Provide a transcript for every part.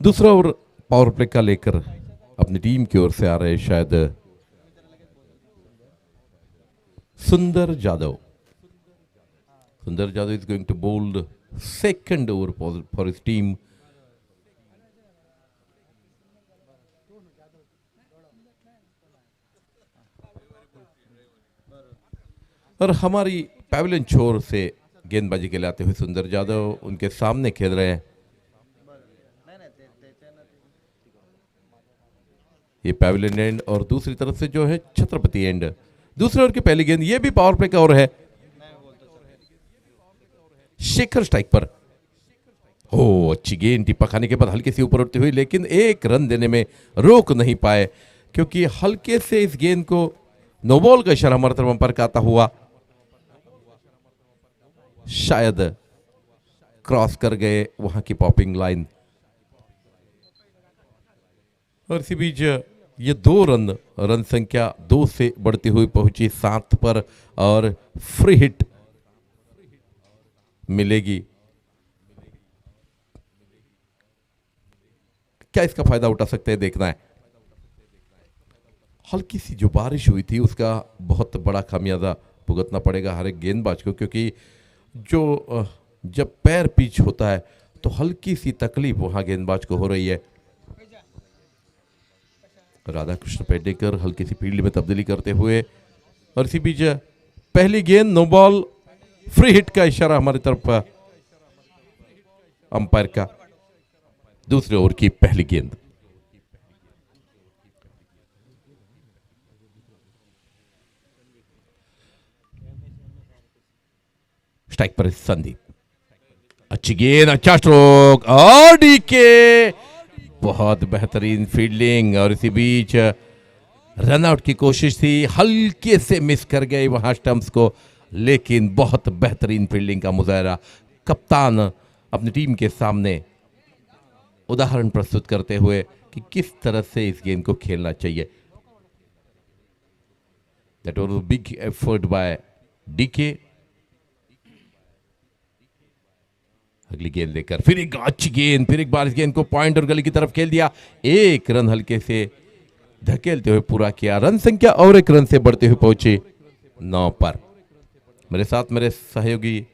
दूसरा over power play का लेकर अपनी टीम की ओर से आ रहे शायद Sundar Jadhav is going to bowled second over for his team. और हमारी पैवेलियन छोर से गेंदबाजी के लिए आते हुए सुंदर जादव उनके सामने खेल रहे हैं। ये पैवेलियन एंड और दूसरी तरफ से जो है छत्रपति एंड। दूसरे ओवर की पहली गेंद, ये भी पावर प्ले का ओवर है। शेखर स्ट्राइक पर। हो, अच्छी गेंद टिप्पा खाने के बाद हल्के से ऊपर उठती हुई, लेकिन एक रन देने में रोक नहीं पाए क्योंकि हल्के से इस गेंद को नो बॉल का इशारा हमारे तरफ अंपायर का आता हुआ शायद क्रॉस कर गए वहां की पॉपिंग लाइन। और इसी बीच ये 2 रन संख्या 2 से बढ़ती हुई पहुंची 7 पर और फ्री हिट मिलेगी। क्या इसका फायदा उठा सकते हैं, देखना है। हल्की सी जो बारिश हुई थी उसका बहुत बड़ा खामियाजा भुगतना पड़ेगा हर एक गेंदबाज को, क्योंकि जो जब पैर पिच होता है तो हल्की सी तकलीफ वहां गेंदबाज को हो रही है। राधा कृष्ण पेडनेकर हल्की सी फील्ड में तब्दीली करते हुए, और इसी बीच पहली गेंद नो बॉल, फ्री हिट का इशारा हमारी तरफ अंपायर का। दूसरे ओवर की पहली गेंद। स्ट्राइक पर संदीप, अच्छी गेंद, अच्छा स्ट्रोक और डीके, बहुत बेहतरीन फील्डिंग। और इसी बीच रन आउट की कोशिश थी, हल्के से मिस कर गए वहां स्टंप्स को, लेकिन बहुत बेहतरीन फील्डिंग का मुजाहरा। कप्तान अपनी टीम के सामने उदाहरण प्रस्तुत करते हुए कि किस तरह से इस गेंद को खेलना चाहिए। That was a big effort by DK. अगली गेंद लेकर फिर एक अच्छी गेंद, फिर एक बार इस गेंद को पॉइंट और गली की तरफ खेल दिया। 1 रन हल्के से धकेलते हुए पूरा किया। रन संख्या और 1 रन से बढ़ते हुए पहुंची 9 पर। मेरे साथ मेरे सहयोगी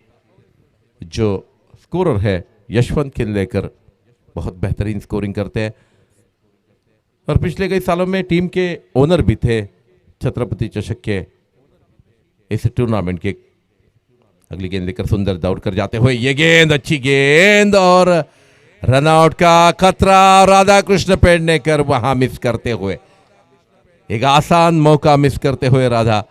जो स्कोरर है यशवंत किनलेकर, बहुत बेहतरीन स्कोरिंग करते हैं और पिछले कई सालों में टीम के ओनर भी थे छत्रपति चषक के इस टूर्नामेंट के। अगली गेंद लेकर सुंदर दौड़ कर जाते हुए, ये गेंद, अच्छी गेंद और रन आउट का खतरा। राधा कृष्ण पेडनेकर वहां मिस करते हुए, एक आसान मौका मिस करते हुए राधा।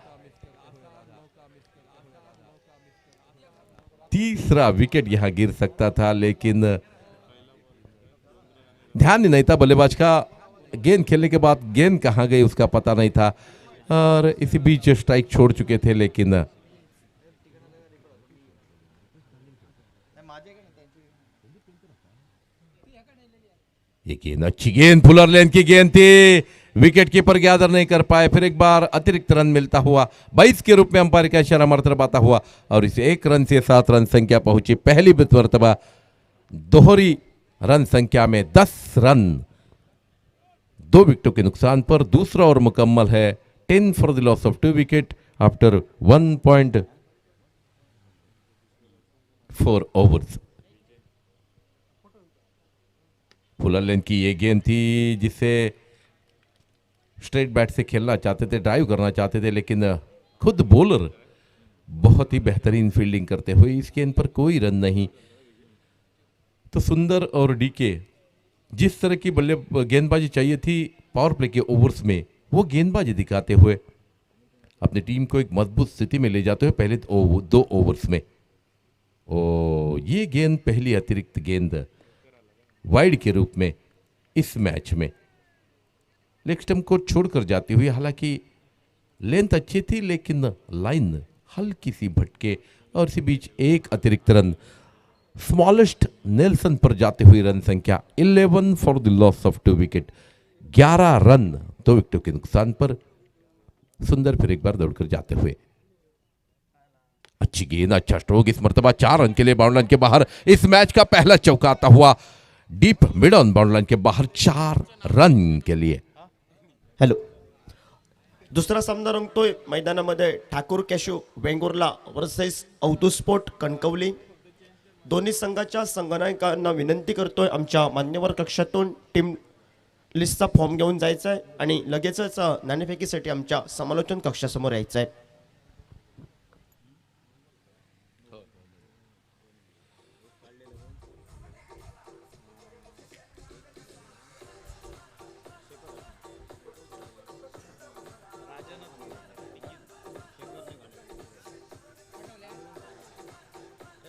तीसरा विकेट यहां गिर सकता था, लेकिन ध्यान ही नहीं था बल्लेबाज का। गेंद खेलने के बाद गेंद कहां गई उसका पता नहीं था और इसी बीच स्ट्राइक छोड़ चुके थे। लेकिन ये गेंद, अच्छी गेंद, फुलर लेन की गेंद थी, विकेट कीपर गैदर नहीं कर पाए। फिर एक बार अतिरिक्त रन मिलता हुआ 22 के रूप में अंपायर का इशारा हमारी तरफ आता हुआ और इसे 1 रन से 7 रन संख्या पहुंची। पहली मरतबा दोहरी रन संख्या में 10 रन 2 विकेटों के नुकसान पर। दूसरा ओवर मुकम्मल है। 10 for the loss of 2 wicket after 1.4 overs. Fuller length की ये गेंद थी जिसे स्ट्रेट बैट से खेलना चाहते थे, ड्राइव करना चाहते थे, लेकिन खुद बॉलर बहुत ही बेहतरीन फील्डिंग करते हुए इस गेंद पर कोई रन नहीं। तो सुंदर और डीके जिस तरह की गेंदबाजी चाहिए थी पावर प्ले के ओवर्स में, वो गेंदबाजी दिखाते हुए अपनी टीम को एक मजबूत स्थिति में ले जाते हुए पहले 2 ओवर्स में। ये गेंद पहली अतिरिक्त गेंद वाइड के रूप में इस मैच में लेग स्टंप को छोड़कर जाती हुई। हालांकि लेंथ अच्छी थी लेकिन लाइन हल्की सी भटके और इसी बीच एक अतिरिक्त रन स्मॉलेस्ट नेल्सन पर जाते हुए रन संख्या 11 for the loss of 2 wicket. 11 run 2 विकेटों के नुकसान पर। सुंदर फिर एक बार दौड़कर जाते हुए, अच्छी गेंद, अच्छा स्ट्रोक। इस मर्तबा 4 रन के लिए बाउंड्री लाइन के बाहर। इस मैच का पहला चौका आता हुआ deep mid on boundary line के बाहर 4 रन के लिए। हॅलो. दुसरा सामना रंगतोय मैदानामध्ये ठाकूर कॅशू वेंगुर्ला वर्सेस अवधूस्फोट कणकवली. दोन्ही संघाच्या संघनायकांना विनंती करतोय आमच्या मान्यवर कक्षातून टीम लिस्टचा फॉर्म घेऊन जायचा आहे आणि लगेचच नाणेफेकीसाठी आमच्या समालोचन कक्षासमोर यायचं आहे.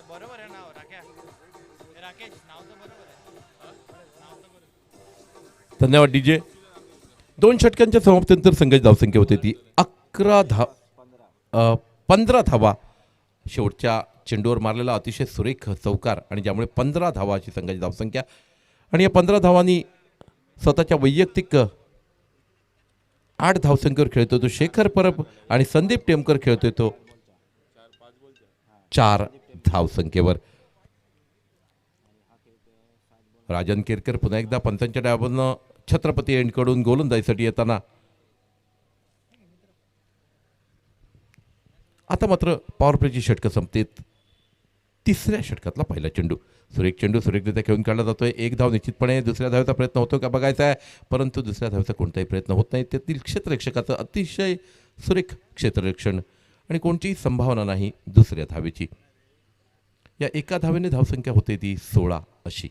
बरोबर आहे नाव राकेश नाव तर बरोबर आहे. धन्यवाद डीजे. 2 षटकांच्या समाप्तीनंतर संघाची धावसंख्या होती ती 15 धावा. शेवटच्या चेंडूवर मारलेला अतिशय सुरेख चौकार आणि ज्यामुळे 15 धावा अशी संघाची धावसंख्या. आणि या 15 धावांनी स्वतःच्या वैयक्तिक 8 धावसंख्येवर खेळतोय तो शेखर परब आणि संदीप टेमकर खेळतोय तो 4 धावसंख्येवर. राजन केरकर पुन्हा एकदा पंचांच्या डावानं छत्रपती एंडकडून गोलंदाजीसाठी येताना. आता मात्र पॉवर प्लेची षटकं संपतेत. तिसऱ्या षटकातला पहिला चेंडू सुरेखरित्या खेळून काढला जातोय. 1 धाव निश्चितपणे. दुसऱ्या धावेचा प्रयत्न होतो का बघायचा आहे, परंतु दुसऱ्या धावेचा कोणताही प्रयत्न होत नाही. त्यातील क्षेत्ररक्षकाचं अतिशय सुरेख क्षेत्ररक्षण आणि कोणतीही संभावना नाही दुसऱ्या धावेची. या एका धावेने धावसंख्या होते ती 16 अशी.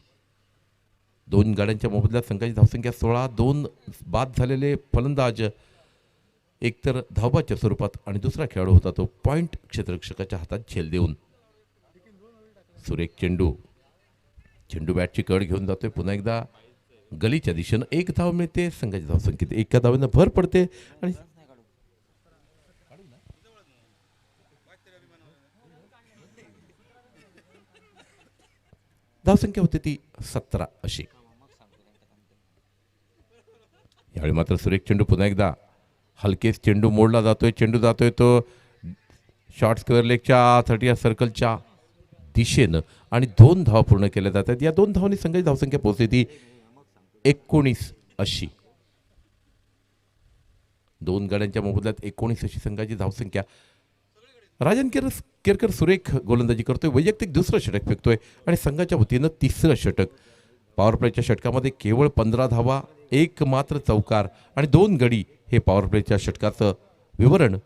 2 गाड्यांच्या मोबदल्यात संघाची धावसंख्या 16. 2 बाद झालेले फलंदाज, एकतर धावबाच्या स्वरूपात आणि दुसरा खेळाडू होता तो पॉइंट क्षेत्ररक्षकाच्या हातात झेल देऊन. सुरेख चेंडू बॅटची कड घेऊन जातोय पुन्हा एकदा गलीच्या दिशेनं. 1 धाव मिळते. संघाची धावसंख्येत एका धावेनं भर पडते आणि धावसंख्या होते ती 17 अशी. यावेळी मात्र सुरेख चेंडू पुन्हा एकदा हलकेच चेंडू मोडला जातोय. चेंडू जातोय तो शॉर्ट स्क्वेअर लेगच्या 30 सर्कलच्या दिशेनं आणि 2 धावा पूर्ण केल्या जातात. या 2 धावांनी संघाची धावसंख्या पोहोचली ती 19 अशी. 2 गाड्यांच्या मोबदल्यात 19 अशी संघाची धावसंख्या. राजन केरकर सुरेख गोलंदाजी करतोय. वैयक्तिक दुसरं षटक फेकतोय आणि संघाच्या वतीनं तिसरं षटक. पॉवर प्लेच्या षटकामध्ये केवळ 15 धावा, 1 मात्र चौकार आणि 2 गडी हे पॉवर प्लेच्या षटकाचं विवरण.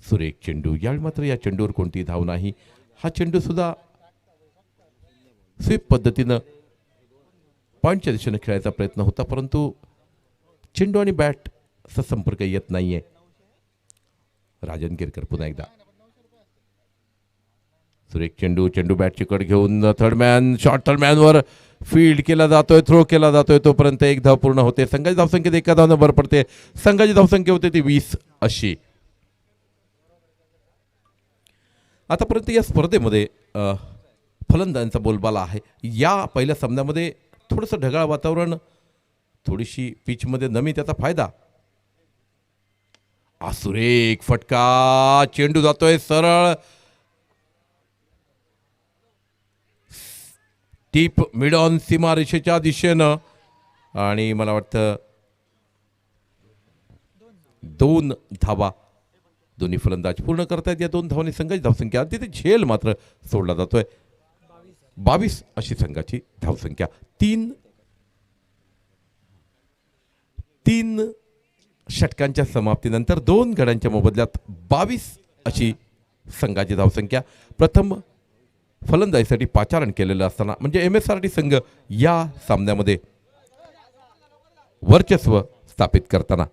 सुरेख चेंडू. यावेळी मात्र या चेंडूवर कोणतीही धाव नाही. हा चेंडू सुद्धा स्वीप पद्धतीनं पॉईंटच्या दिशेनं खेळायचा प्रयत्न होता, परंतु चेंडू आणि बॅटचा संपर्क येत नाहीये. राजन केरकर पुन्हा एकदा. सुरेख चेंडू बॅटची कड घेऊन शॉर्ट थर्डमॅनवर फील्ड केला जातोय, थ्रो केला जातोय. तोपर्यंत 1 धाव पूर्ण होते. संघाची धावसंख्येत एका धावानं भर पडते. संघाची धावसंख्या होते ती 20 अशी. आतापर्यंत या स्पर्धेमध्ये फलंदाजांचा बोलबाला आहे. या पहिल्या सामन्यामध्ये थोडंसं ढगाळ वातावरण, थोडीशी पिचमध्ये नमी, त्याचा फायदा. सुरेख फटका. चेंडू जातोय सरळ टीप मिड ऑन सीमारेषेच्या दिशेनं आणि मला वाटतं 2 धावा दोन्ही फलंदाज पूर्ण करतायत. या 2 धावांनी संघाची धावसंख्या. तिथे झेल मात्र सोडला जातोय. 22 अशी संघाची धावसंख्या. 3 षटकांच्या समाप्तीनंतर 2 गड्यांच्या मोबदल्यात 22 अशी संघाची धावसंख्या. प्रथम फलंदाजीसाठी पाचारण केलेलं असताना म्हणजे MSRT संघ या सामन्यामध्ये वर्चस्व स्थापित करताना.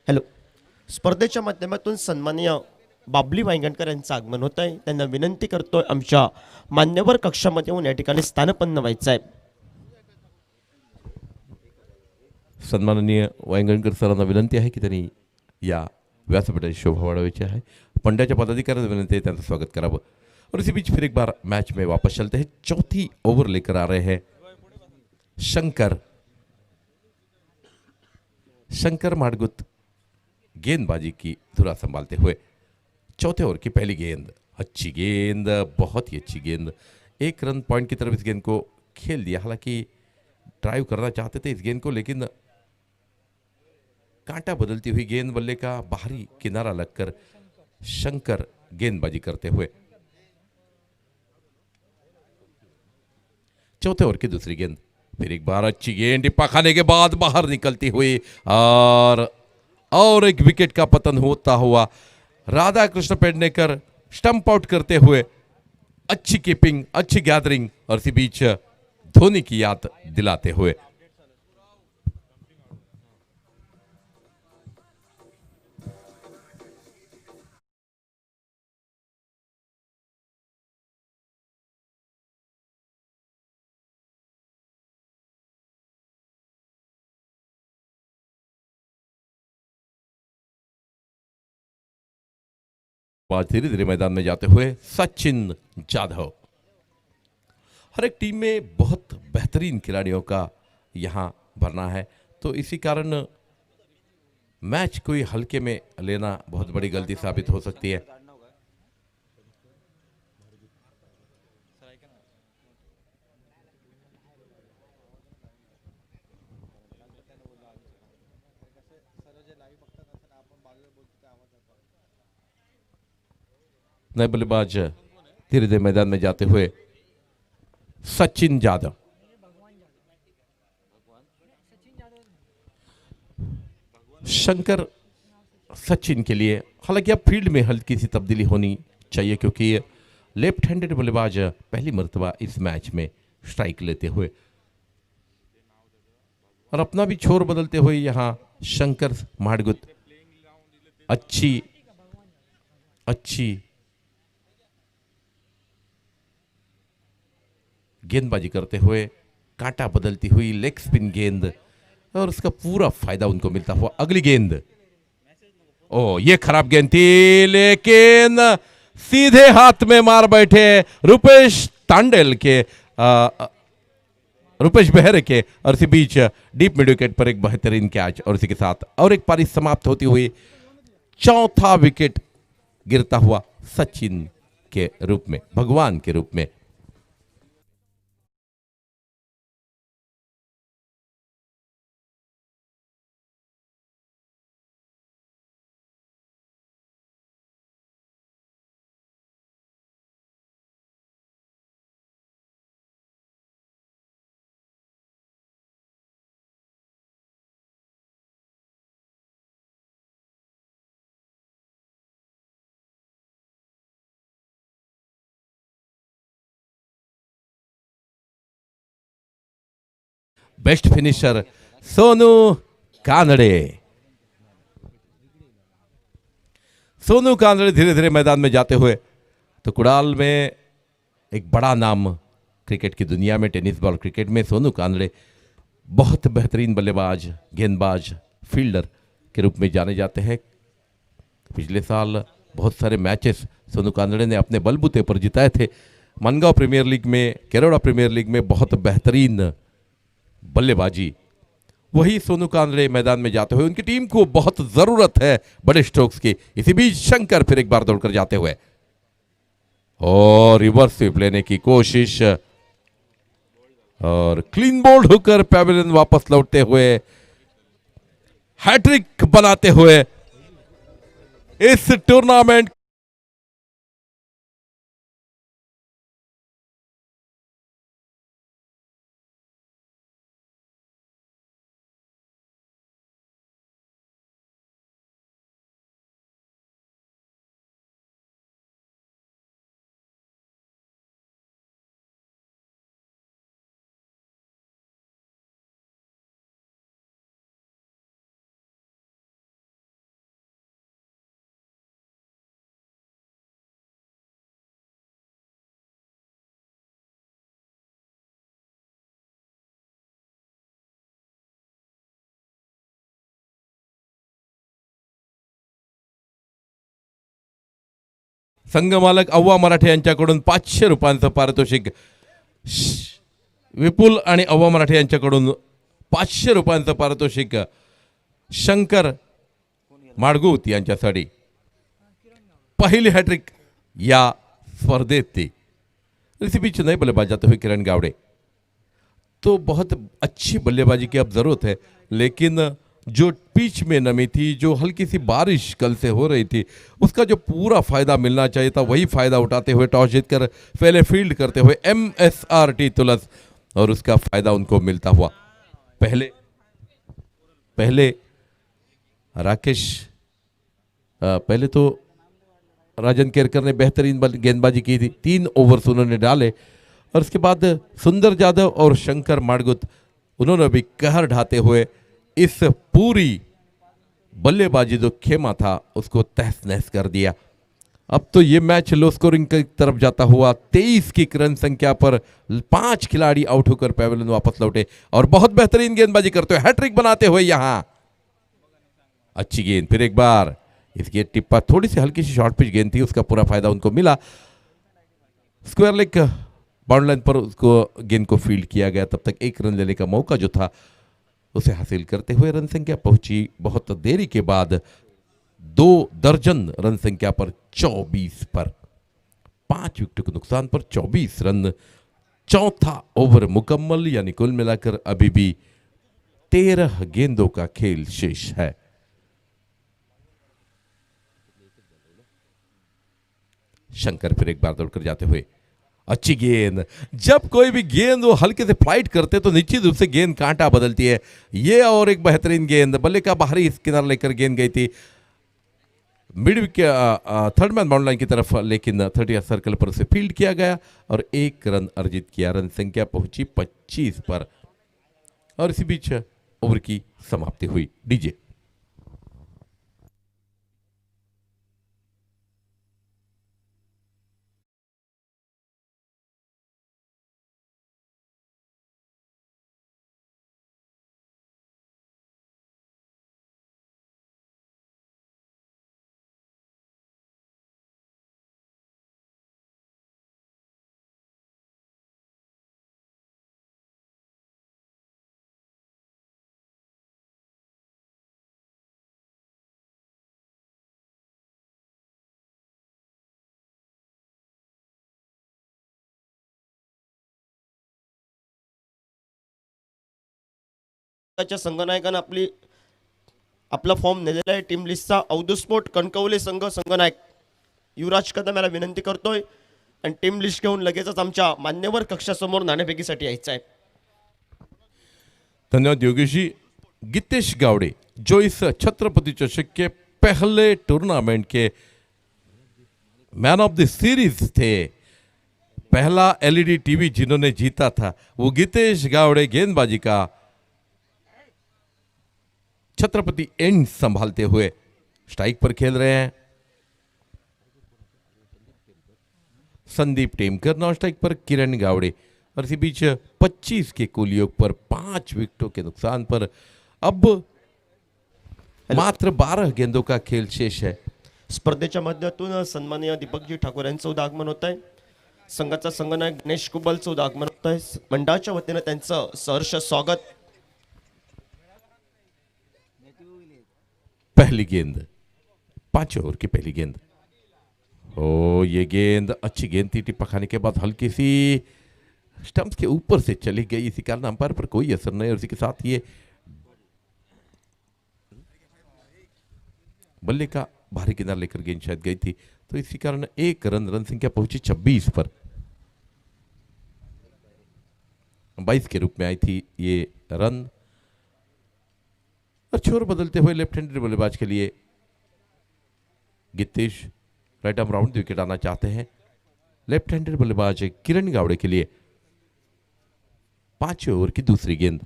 हॅलो. स्पर्धेच्या माध्यमातून सन्माननीय बाबली वांगणकर यांचं आगमन होत आहे. त्यांना विनंती करतोय आमच्या मान्यवर कक्षामध्ये येऊन या ठिकाणी स्थानपन्न व्हायचं आहे. सन्माननीय वांगणकर सरांना विनंती आहे की त्यांनी या व्यासपीठाची शोभा वाढवायची आहे. पंड्याच्या पदाधिकाऱ्यांना विनंती है त्यांचं स्वागत करावं. और इसी बीच फिर एक बार मैच में वापस चलते हैं. चौथी ओवर लेकर आ रहे हैं शंकर माडगुत गेंदबाजी की धुरा संभालते हुए. चौथे ओवर की पहली गेंद, अच्छी गेंद, बहुत ही अच्छी गेंद. 1 रन पॉइंट की तरफ इस गेंद को खेल दिया. हालांकि ड्राइव करना चाहते थे इस गेंद को, लेकिन कांटा बदलती हुई गेंद बल्ले का बाहरी किनारा लगकर शंकर गेंदबाजी करते हुए. चौथे ओवर की दूसरी गेंद, फिर एक बार अच्छी गेंद टिप्पा खाने के बाद बाहर निकलती हुई और एक विकेट का पतन होता हुआ. राधा कृष्ण पेडनेकर स्टंप आउट करते हुए. अच्छी कीपिंग, अच्छी गैदरिंग और इसी बीच धोनी की याद दिलाते हुए. आज धीरे धीरे मैदान में जाते हुए सचिन जाधव. हर एक टीम में बहुत बेहतरीन खिलाड़ियों का यहाँ भरना है, तो इसी कारण मैच कोई हल्के में लेना बहुत बड़ी गलती साबित हो सकती है. नए बल्लेबाज धीरे धीरे मैदान में जाते हुए सचिन जाधव. शंकर सचिन के लिए हालांकि अब फील्ड में हल्की सी तब्दीली होनी चाहिए, क्योंकि लेफ्ट हैंडेड बल्लेबाज पहली मर्तबा इस मैच में स्ट्राइक लेते हुए और अपना भी छोर बदलते हुए यहां शंकर माडगुत अच्छी गेंदबाजी करते हुए. कांटा बदलती हुई लेग स्पिन गेंद और उसका पूरा फायदा उनको मिलता हुआ. अगली गेंद, ओ ये खराब गेंद थी, लेकिन सीधे हाथ में मार बैठे रुपेश बेहरे के और इसी बीच डीप मिड विकेट पर एक बेहतरीन कैच और इसी के साथ और एक पारी समाप्त होती हुई. चौथा विकेट गिरता हुआ सचिन के रूप में, भगवान के रूप में. Best finisher Sonu Kanade. सोनू कानड़े धीरे धीरे मैदान में जाते हुए. तो कुड़ाल में एक बड़ा नाम क्रिकेट की दुनिया में, टेनिस बॉल क्रिकेट में सोनू कानड़े बहुत बेहतरीन बल्लेबाज, गेंदबाज, फील्डर के रूप में जाने जाते हैं. पिछले साल बहुत सारे मैचेस सोनू कानड़े ने अपने बलबूते पर जिताए थे. मनगांव प्रीमियर लीग में, केरौड़ा प्रीमियर लीग में बहुत बेहतरीन बल्लेबाजी. वही सोनू कानड़े मैदान में जाते हुए उनकी टीम को बहुत जरूरत है बड़े स्ट्रोक्स की. इसी बीच शंकर फिर एक बार दौड़कर जाते हुए और रिवर्स स्वीप लेने की कोशिश और क्लीन बोल्ड होकर पैवेलियन वापस लौटते हुए हैट्रिक बनाते हुए इस टूर्नामेंट संघमालक अव्वा मराठे यांच्याकडून 500 रुपयांचं पारितोषिक, विपुल आणि अव्वा मराठे यांच्याकडून 500 रुपयांचं पारितोषिक शंकर माडगूत यांच्यासाठी पहिली हॅट्रिक या स्पर्धेत ती। इसी बीच नए बल्लेबाज जाते हुए किरण गावड़े, तो बहुत अच्छी बल्लेबाजी की अब ज़रूरत है, लेकिन जो पिच में नमी थी, जो हल्की सी बारिश कल से हो रही थी, उसका जो पूरा फ़ायदा मिलना चाहिए था वही फ़ायदा उठाते हुए टॉस जीतकर पहले फील्ड करते हुए MSRT तुलस, और उसका फ़ायदा उनको मिलता हुआ। पहले राकेश, पहले तो राजन केरकर ने बेहतरीन गेंदबाजी की थी, 3 ओवर्स उन्होंने डाले, और उसके बाद सुंदर जाधव और शंकर माडगुत उन्होंने भी कहर ढाते हुए इस पूरी बल्लेबाजी जो खेमा था उसको तहस नहस कर दिया। अब तो ये मैच लो स्कोरिंग की तरफ जाता हुआ 23 की रन संख्या पर 5 खिलाड़ी आउट होकर पैवेलियन वापस लौटे और बहुत बेहतरीन गेंदबाजी करते हुए हैट्रिक बनाते हुए यहां अच्छी गेंद, फिर एक बार इस गेंद टिप्पा, थोड़ी सी हल्की सी शॉर्ट पिच गेंद थी, उसका पूरा फायदा उनको मिला। स्क्वायर लेग बाउंड लाइन पर उसको गेंद को फील्ड किया गया, तब तक 1 रन लेने का मौका जो था उसे हासिल करते हुए रन संख्या पहुंची बहुत देरी के बाद 2 दर्जन रन संख्या पर 24 पर, 5 विकेट के नुकसान पर 24 रन। चौथा ओवर मुकम्मल, यानी कुल मिलाकर अभी भी 13 गेंदों का खेल शेष है। शंकर फिर एक बार दौड़कर जाते हुए अच्छी गेंद, जब कोई भी गेंद वो हल्के से फ्लाइट करते तो निश्चित रूप से गेंद कांटा बदलती है। ये और एक बेहतरीन गेंद, बल्ले का बाहरी किनारा लेकर गेंद गई थी mid wicket third man bound line की तरफ, लेकिन 30 सर्कल पर उसे फील्ड किया गया और 1 रन अर्जित किया। रन संख्या पहुंची 25 पर और इसी बीच ओवर की समाप्ति हुई। डीजे च्या संघनायकानं आपला फॉर्म नेलेला आहे। टीम लिस्टचा अवधूत स्पोर्ट कणकवली संघनायक युवराज कदम याला विनंती करतोय आणि टीम लिस्ट घेऊन लगेचच आमच्या मान्यवर कक्षासमोर नाणेफेकीसाठी यायचं आहे। धन्यवाद योगेश जी। गितेश गावड़े जो इस छत्रपति चषक के पहले tournament K man of the series थे, पहला एलईडी टीवी जिन्होंने जीता था वो गितेश गावड़े गेंदबाजी का छत्रपति एंड संभालते हुए स्ट्राइक पर खेल रहे हैं। संदीप टेमकर नॉन स्ट्राइक पर किरण गावड़े, और इसी बीच 25 के कुल योग पर 5 विकेटों के नुकसान पर अब मात्र 12 गेंदों का खेल शेष है। स्पर्धेच्या माध्यमातून सन्माननीय दीपकजी ठाकूर यांचं उद्या आगमन होत आहे। संघाचा संघनायक गणेश कुबलचं उद्या आगमन होत आहे। मंडळाच्या वतीने त्यांचं सहर्ष स्वागत। पहली गेंद, 5 ओवर की पहली गेंद, ओ ये गेंद अच्छी गेंद थी, टिप्पा खाने के बाद हल्की सी स्टंप्स के ऊपर से चली गई, इसी कारण अंपायर पर कोई असर नहीं, और इसी के साथ ये बल्ले का बाहरी किनारा लेकर गेंद शायद गई थी, तो इसी कारण 1 रन संख्या पहुंची 26 पर। 22 के रूप में आई थी ये रन, और छोर बदलते हुए लेफ्ट हैंडेड बल्लेबाज के लिए Gitesh right arm round wicket आना चाहते हैं। लेफ्ट हैंडेड बल्लेबाज किरण गावड़े के लिए 5 ओवर की दूसरी गेंद,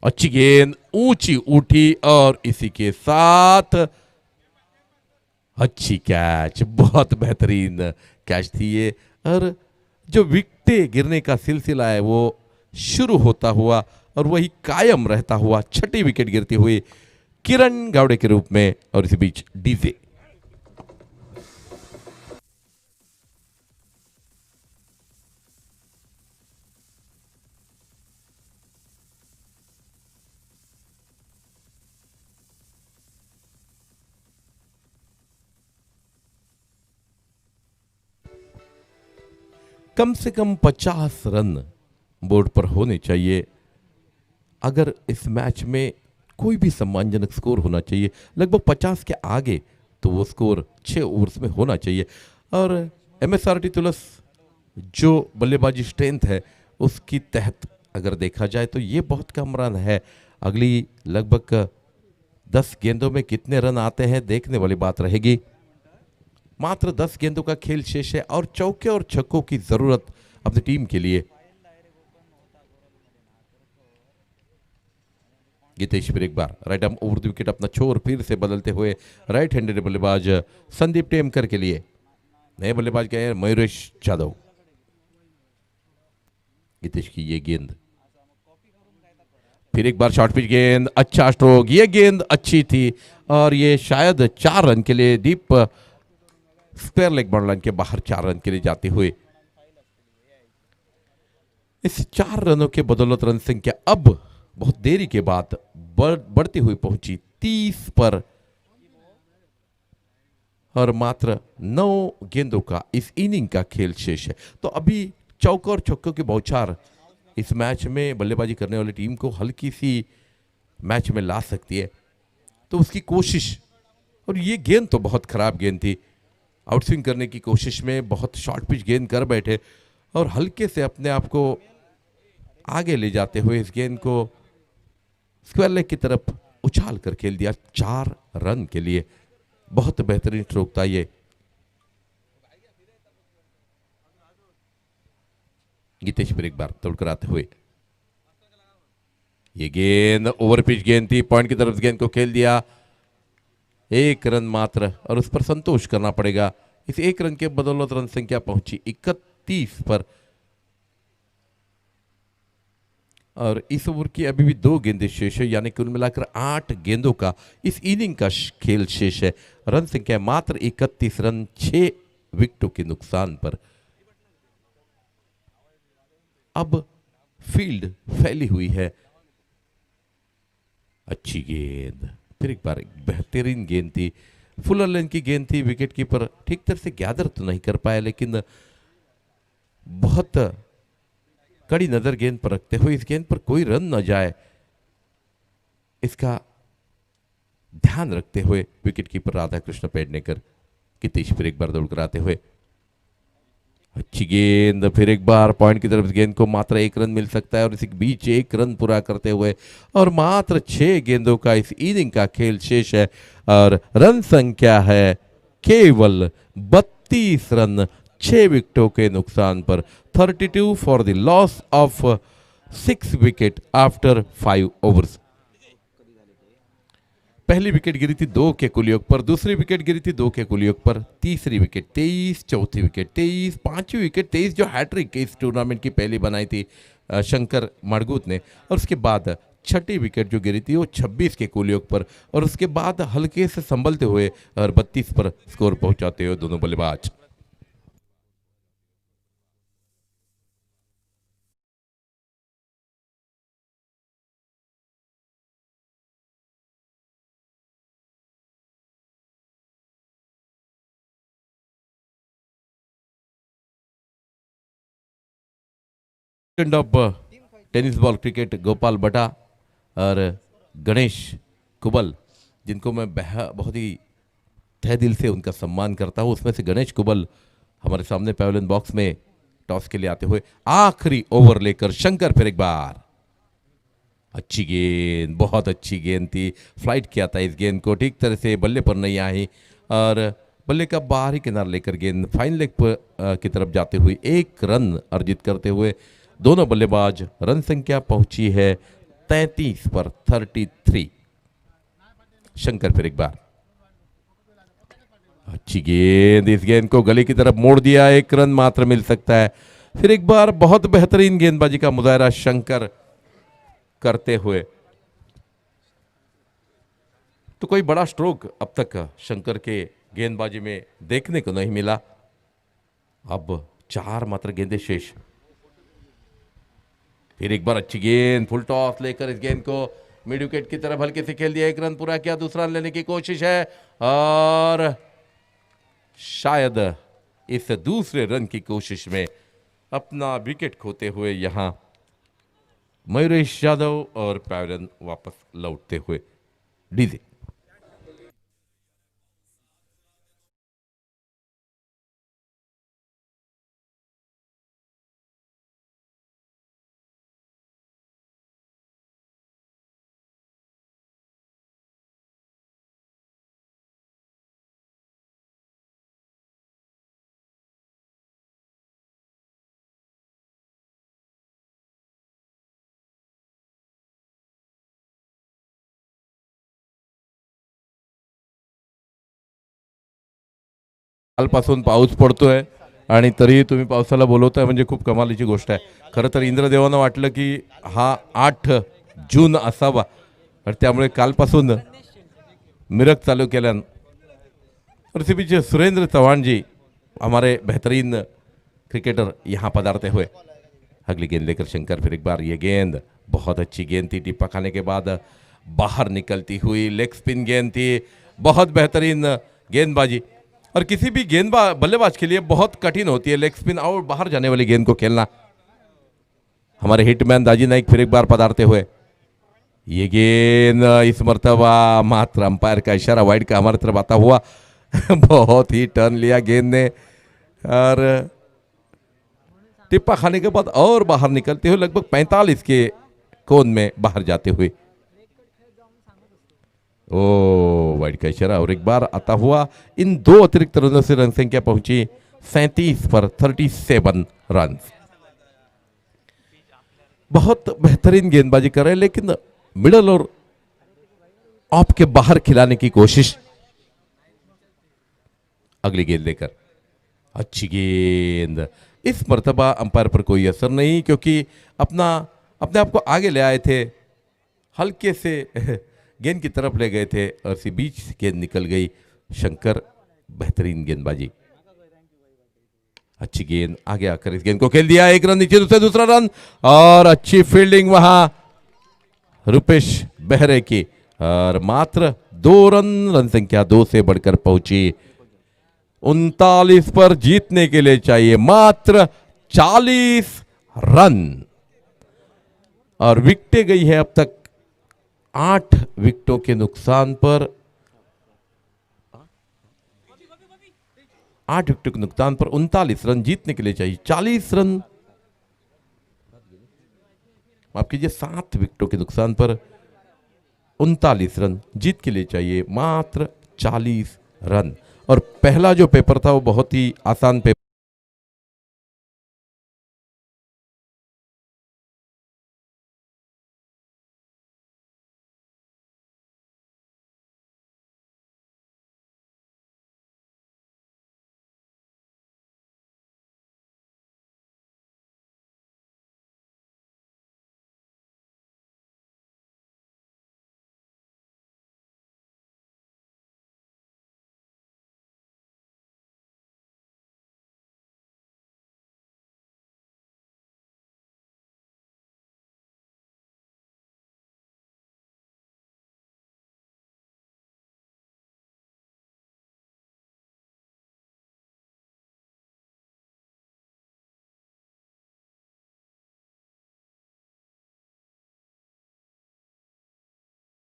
अच्छी गेंद ऊंची उठी और इसी के साथ अच्छी कैच, बहुत बेहतरीन कैच थी ये, और जो विकेटें गिरने का सिलसिला है वो शुरू होता हुआ और वही कायम रहता हुआ 6ठी विकेट गिरती हुई किरण गावड़े के रूप में, और इसी बीच डीजे कम से कम 50 रन बोर्ड पर होने चाहिए। अगर इस मैच में कोई भी सम्मानजनक स्कोर होना चाहिए, लगभग 50 के आगे, तो वो स्कोर 6 ओवर्स में होना चाहिए। और MSRT तुलस जो बल्लेबाजी स्ट्रेंथ है उसकी तहत अगर देखा जाए तो ये बहुत कम रन है। अगली लगभग 10 गेंदों में कितने रन आते हैं देखने वाली बात रहेगी। मात्र 10 गेंदों का खेल शेष है और चौके और छक्कों की जरूरत अपनी टीम के लिए। गीतेश फिर एक बार right arm over the wicket अपना छोर फिर से बदलते हुए राइट हैंडेड बल्लेबाज संदीप टेमकर के लिए नए बल्लेबाज के हैं मयूरेश जादव। गीतेश की ये गेंद, फिर एक बार शॉर्ट पिच गेंद, अच्छा स्ट्रोक, ये गेंद अच्छी थी और ये शायद 4 रन के लिए deep square leg boundary line के बाहर 4 रन के लिए जाते हुए इस 4 रनों के बदौलत रन संख्या अब बहुत देरी के बाद बढ़ती हुई पहुंची 30 पर और मात्र 9 गेंदों का इस इनिंग का खेल शेष है। तो अभी चौकों और छक्कों की बौछार इस मैच में बल्लेबाजी करने वाली टीम को हल्की सी मैच में ला सकती है, तो उसकी कोशिश। और ये गेंद तो बहुत खराब गेंद थी, आउटस्विंग करने की कोशिश में बहुत शॉर्ट पिच गेंद कर बैठे और हल्के से अपने आप को आगे ले जाते हुए इस गेंद को स्क्वायर लेग की तरफ उछाल कर खेल दिया 4 रन के लिए। बहुत बेहतरीन स्ट्रोक था ये। गीतेश फिर एक बार दौड़ कर आते हुए ये गेंद ओवर पिच गेंद थी, पॉइंट की तरफ गेंद को खेल दिया। 1 रन मात्र और उस पर संतोष करना पड़ेगा। इस 1 रन के बदौलत रन संख्या पहुंची 31 पर और इस ओवर की अभी भी 2 गेंदें शेष है, यानी कुल मिलाकर 8 गेंदों का इस इनिंग का खेल शेष है। रन संख्या मात्र 31 रन 6 विकेटों के नुकसान पर। अब फील्ड फैली हुई है। अच्छी गेंद, फिर एक बार एक बेहतरीन गेंद थी, फुलर लेंथ की गेंद थी। विकेट कीपर ठीक तरह से गैदर तो नहीं कर पाया, लेकिन बहुत कड़ी नजर गेंद पर रखते हुए इस गेंद पर कोई रन न जाए इसका ध्यान रखते हुए विकेट कीपर राधा कृष्ण पेडनेकर गीतेश फिर एक बार दौड़ कर आते हुए अच्छी गेंद, फिर एक बार पॉइंट की तरफ गेंद को मात्र 1 रन मिल सकता है और इसी बीच 1 रन पूरा करते हुए और मात्र 6 गेंदों का इस इनिंग का खेल शेष है और रन संख्या है केवल 32 रन 6 विकेटों के नुकसान पर। 32 for the loss of 6 wicket after 5 overs. पहली विकेट गिरी थी 2 के कुलयोग पर, दूसरी विकेट गिरी थी 2 के कुलयोग पर, तीसरी विकेट 23, चौथी विकेट 23, पांचवी विकेट 23 जो हैट्रिक इस टूर्नामेंट की पहली बनाई थी शंकर मड़गूत ने, और उसके बाद छठी विकेट जो गिरी थी वो 26 के कुलयोग पर और उसके बाद हल्के से संभलते हुए और 32 पर स्कोर पहुंचाते हुए दोनों बल्लेबाज। Of tennis ball cricket Gopal बटा और गणेश कुबल, जिनको मैं बहुत ही तहे दिल से उनका सम्मान करता हूं, उसमें से गणेश कुबल हमारे सामने पैवेलियन बॉक्स में टॉस के लिए आते हुए आखिरी ओवर लेकर शंकर फिर एक बार अच्छी गेंद, बहुत अच्छी गेंद थी, फ्लाइट किया था इस गेंद को, ठीक तरह से बल्ले पर नहीं आई और बल्ले का बाहरी किनारा लेकर गेंद फाइन लेग पर की तरफ जाते हुए 1 रन अर्जित करते हुए दोनों बल्लेबाज। रन संख्या पहुंची है 33 पर 33। शंकर फिर एक बार अच्छी गेंद, इस गेंद को गली की तरफ मोड़ दिया, 1 रन मात्र मिल सकता है। फिर एक बार बहुत बेहतरीन गेंदबाजी का मुजाहरा शंकर करते हुए, तो कोई बड़ा स्ट्रोक अब तक शंकर के गेंदबाजी में देखने को नहीं मिला। अब 4 मात्र गेंदें शेष। फिर एक बार अच्छी गेंद, फुल टॉस लेकर इस गेंद को मिड विकेट की तरफ हल्के से खेल दिया, 1 रन पूरा किया, दूसरा रन लेने की कोशिश है और शायद इस दूसरे रन की कोशिश में अपना विकेट खोते हुए यहाँ मयूरेश यादव और पैरन वापस लौटते हुए डीजे। कालपासून पाऊस पडतोय आणि तरीही तुम्ही पावसाला बोलवताय म्हणजे खूप कमालीची गोष्ट आहे। खरं तर इंद्रदेवानं वाटलं की हा 8 जून असावा आणि त्यामुळे कालपासून मिरग चालू केल्यानं आरसीबी के सुरेंद्र चौहान जी हमारे बेहतरीन क्रिकेटर यहाँ पधारते हुए अगली गेंद लेकर शंकर फिर एक बार ये गेंद बहुत अच्छी गेंद थी, टिप्पा खाने के बाद बाहर निकलती हुई लेग स्पिन गेंद थी, बहुत बेहतरीन गेंदबाजी। और किसी भी बल्लेबाज के लिए बहुत कठिन होती है लेग स्पिन और बाहर जाने वाली गेंद को खेलना। हमारे हिटमैन दाजी नाइक फिर एक बार पधारते हुए ये गेंद इस मर्तबा मात्र अंपायर का इशारा वाइड का हमारे तरफ आता हुआ बहुत ही टर्न लिया गेंद ने और टिप्पा खाने के बाद और बाहर निकलते हुए लगभग 45 के कोन में बाहर जाते हुए ओ वाइड का इशारा और एक बार आता हुआ। इन 2 अतिरिक्त रनों से रन संख्या पहुंची 37 पर 37 रन। बहुत बेहतरीन गेंदबाजी कर रहे हैं लेकिन मिडल और ऑफ के बाहर खिलाने की कोशिश। अगली गेंद लेकर अच्छी गेंद, इस मर्तबा अंपायर पर कोई असर नहीं क्योंकि अपने आप को आगे ले आए थे, हल्के से गेंद की तरफ ले गए थे और सी बीच गेंद निकल गई। शंकर बेहतरीन गेंदबाजी, अच्छी गेंद आगे आकर इस गेंद को खेल दिया, 1 रन नीचे दूसरा रन और अच्छी फील्डिंग वहां रुपेश बेहरे की और मात्र 2 रन संख्या 2 से बढ़कर पहुंची 39 पर जीतने के लिए चाहिए मात्र 40 रन और विकेटें गई है अब तक 8 विकेटों के नुकसान पर, 8 विकेटों के नुकसान पर 39 रन जीतने के लिए चाहिए 40 रन, माफ कीजिए 7 विकेटों के नुकसान पर 39 रन जीत के लिए चाहिए मात्र 40 रन। और पहला जो पेपर था वो बहुत ही आसान पेपर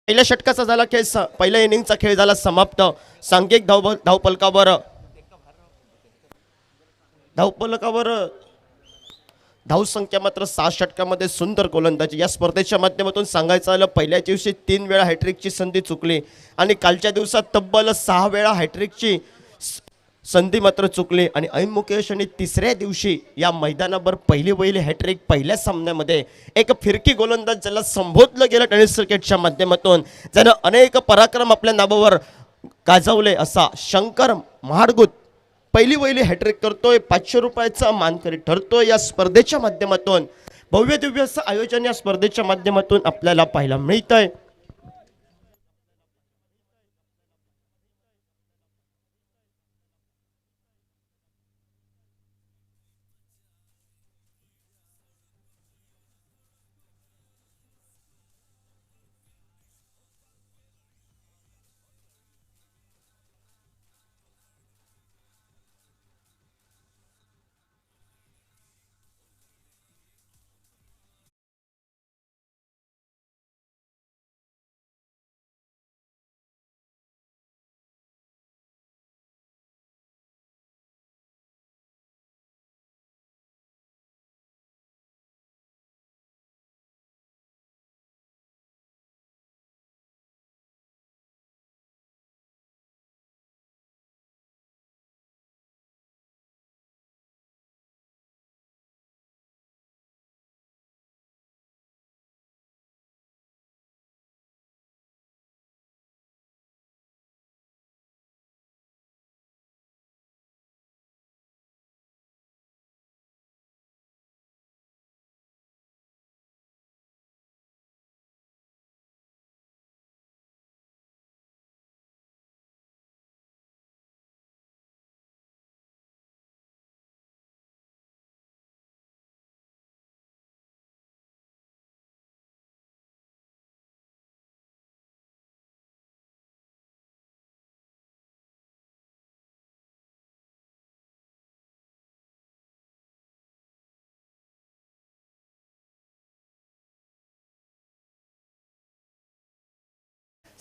पहिल्या षटकाचा झाला खेळ पहिल्या इनिंगचा खेळ झाला समाप्त। सांघिक धावफलकावर धावसंख्या मात्र 6 षटकामध्ये सुंदर गोलंदाजी। या स्पर्धेच्या माध्यमातून सांगायचं झालं पहिल्या दिवशी 3 वेळा हॅट्रिकची संधी चुकली आणि कालच्या दिवसात तब्बल 6 वेळा हॅट्रिकची संधी मात्र चुकली आणि ऐन मुकेश आणि तिसऱ्या दिवशी या मैदानावर पहिली हॅट्रिक पहिल्या सामन्यामध्ये एक फिरकी गोलंदाज ज्याला संबोधलं गेलं टेनिस क्रिकेटच्या माध्यमातून, ज्यानं अनेक पराक्रम आपल्या नावावर गाजवले असा शंकर महाडगुत पहिली हॅट्रिक करतोय, 500 रुपयाचा मानकरी ठरतोय। या स्पर्धेच्या माध्यमातून भव्य दिव्य असं आयोजन या स्पर्धेच्या माध्यमातून आपल्याला पाहायला मिळतंय।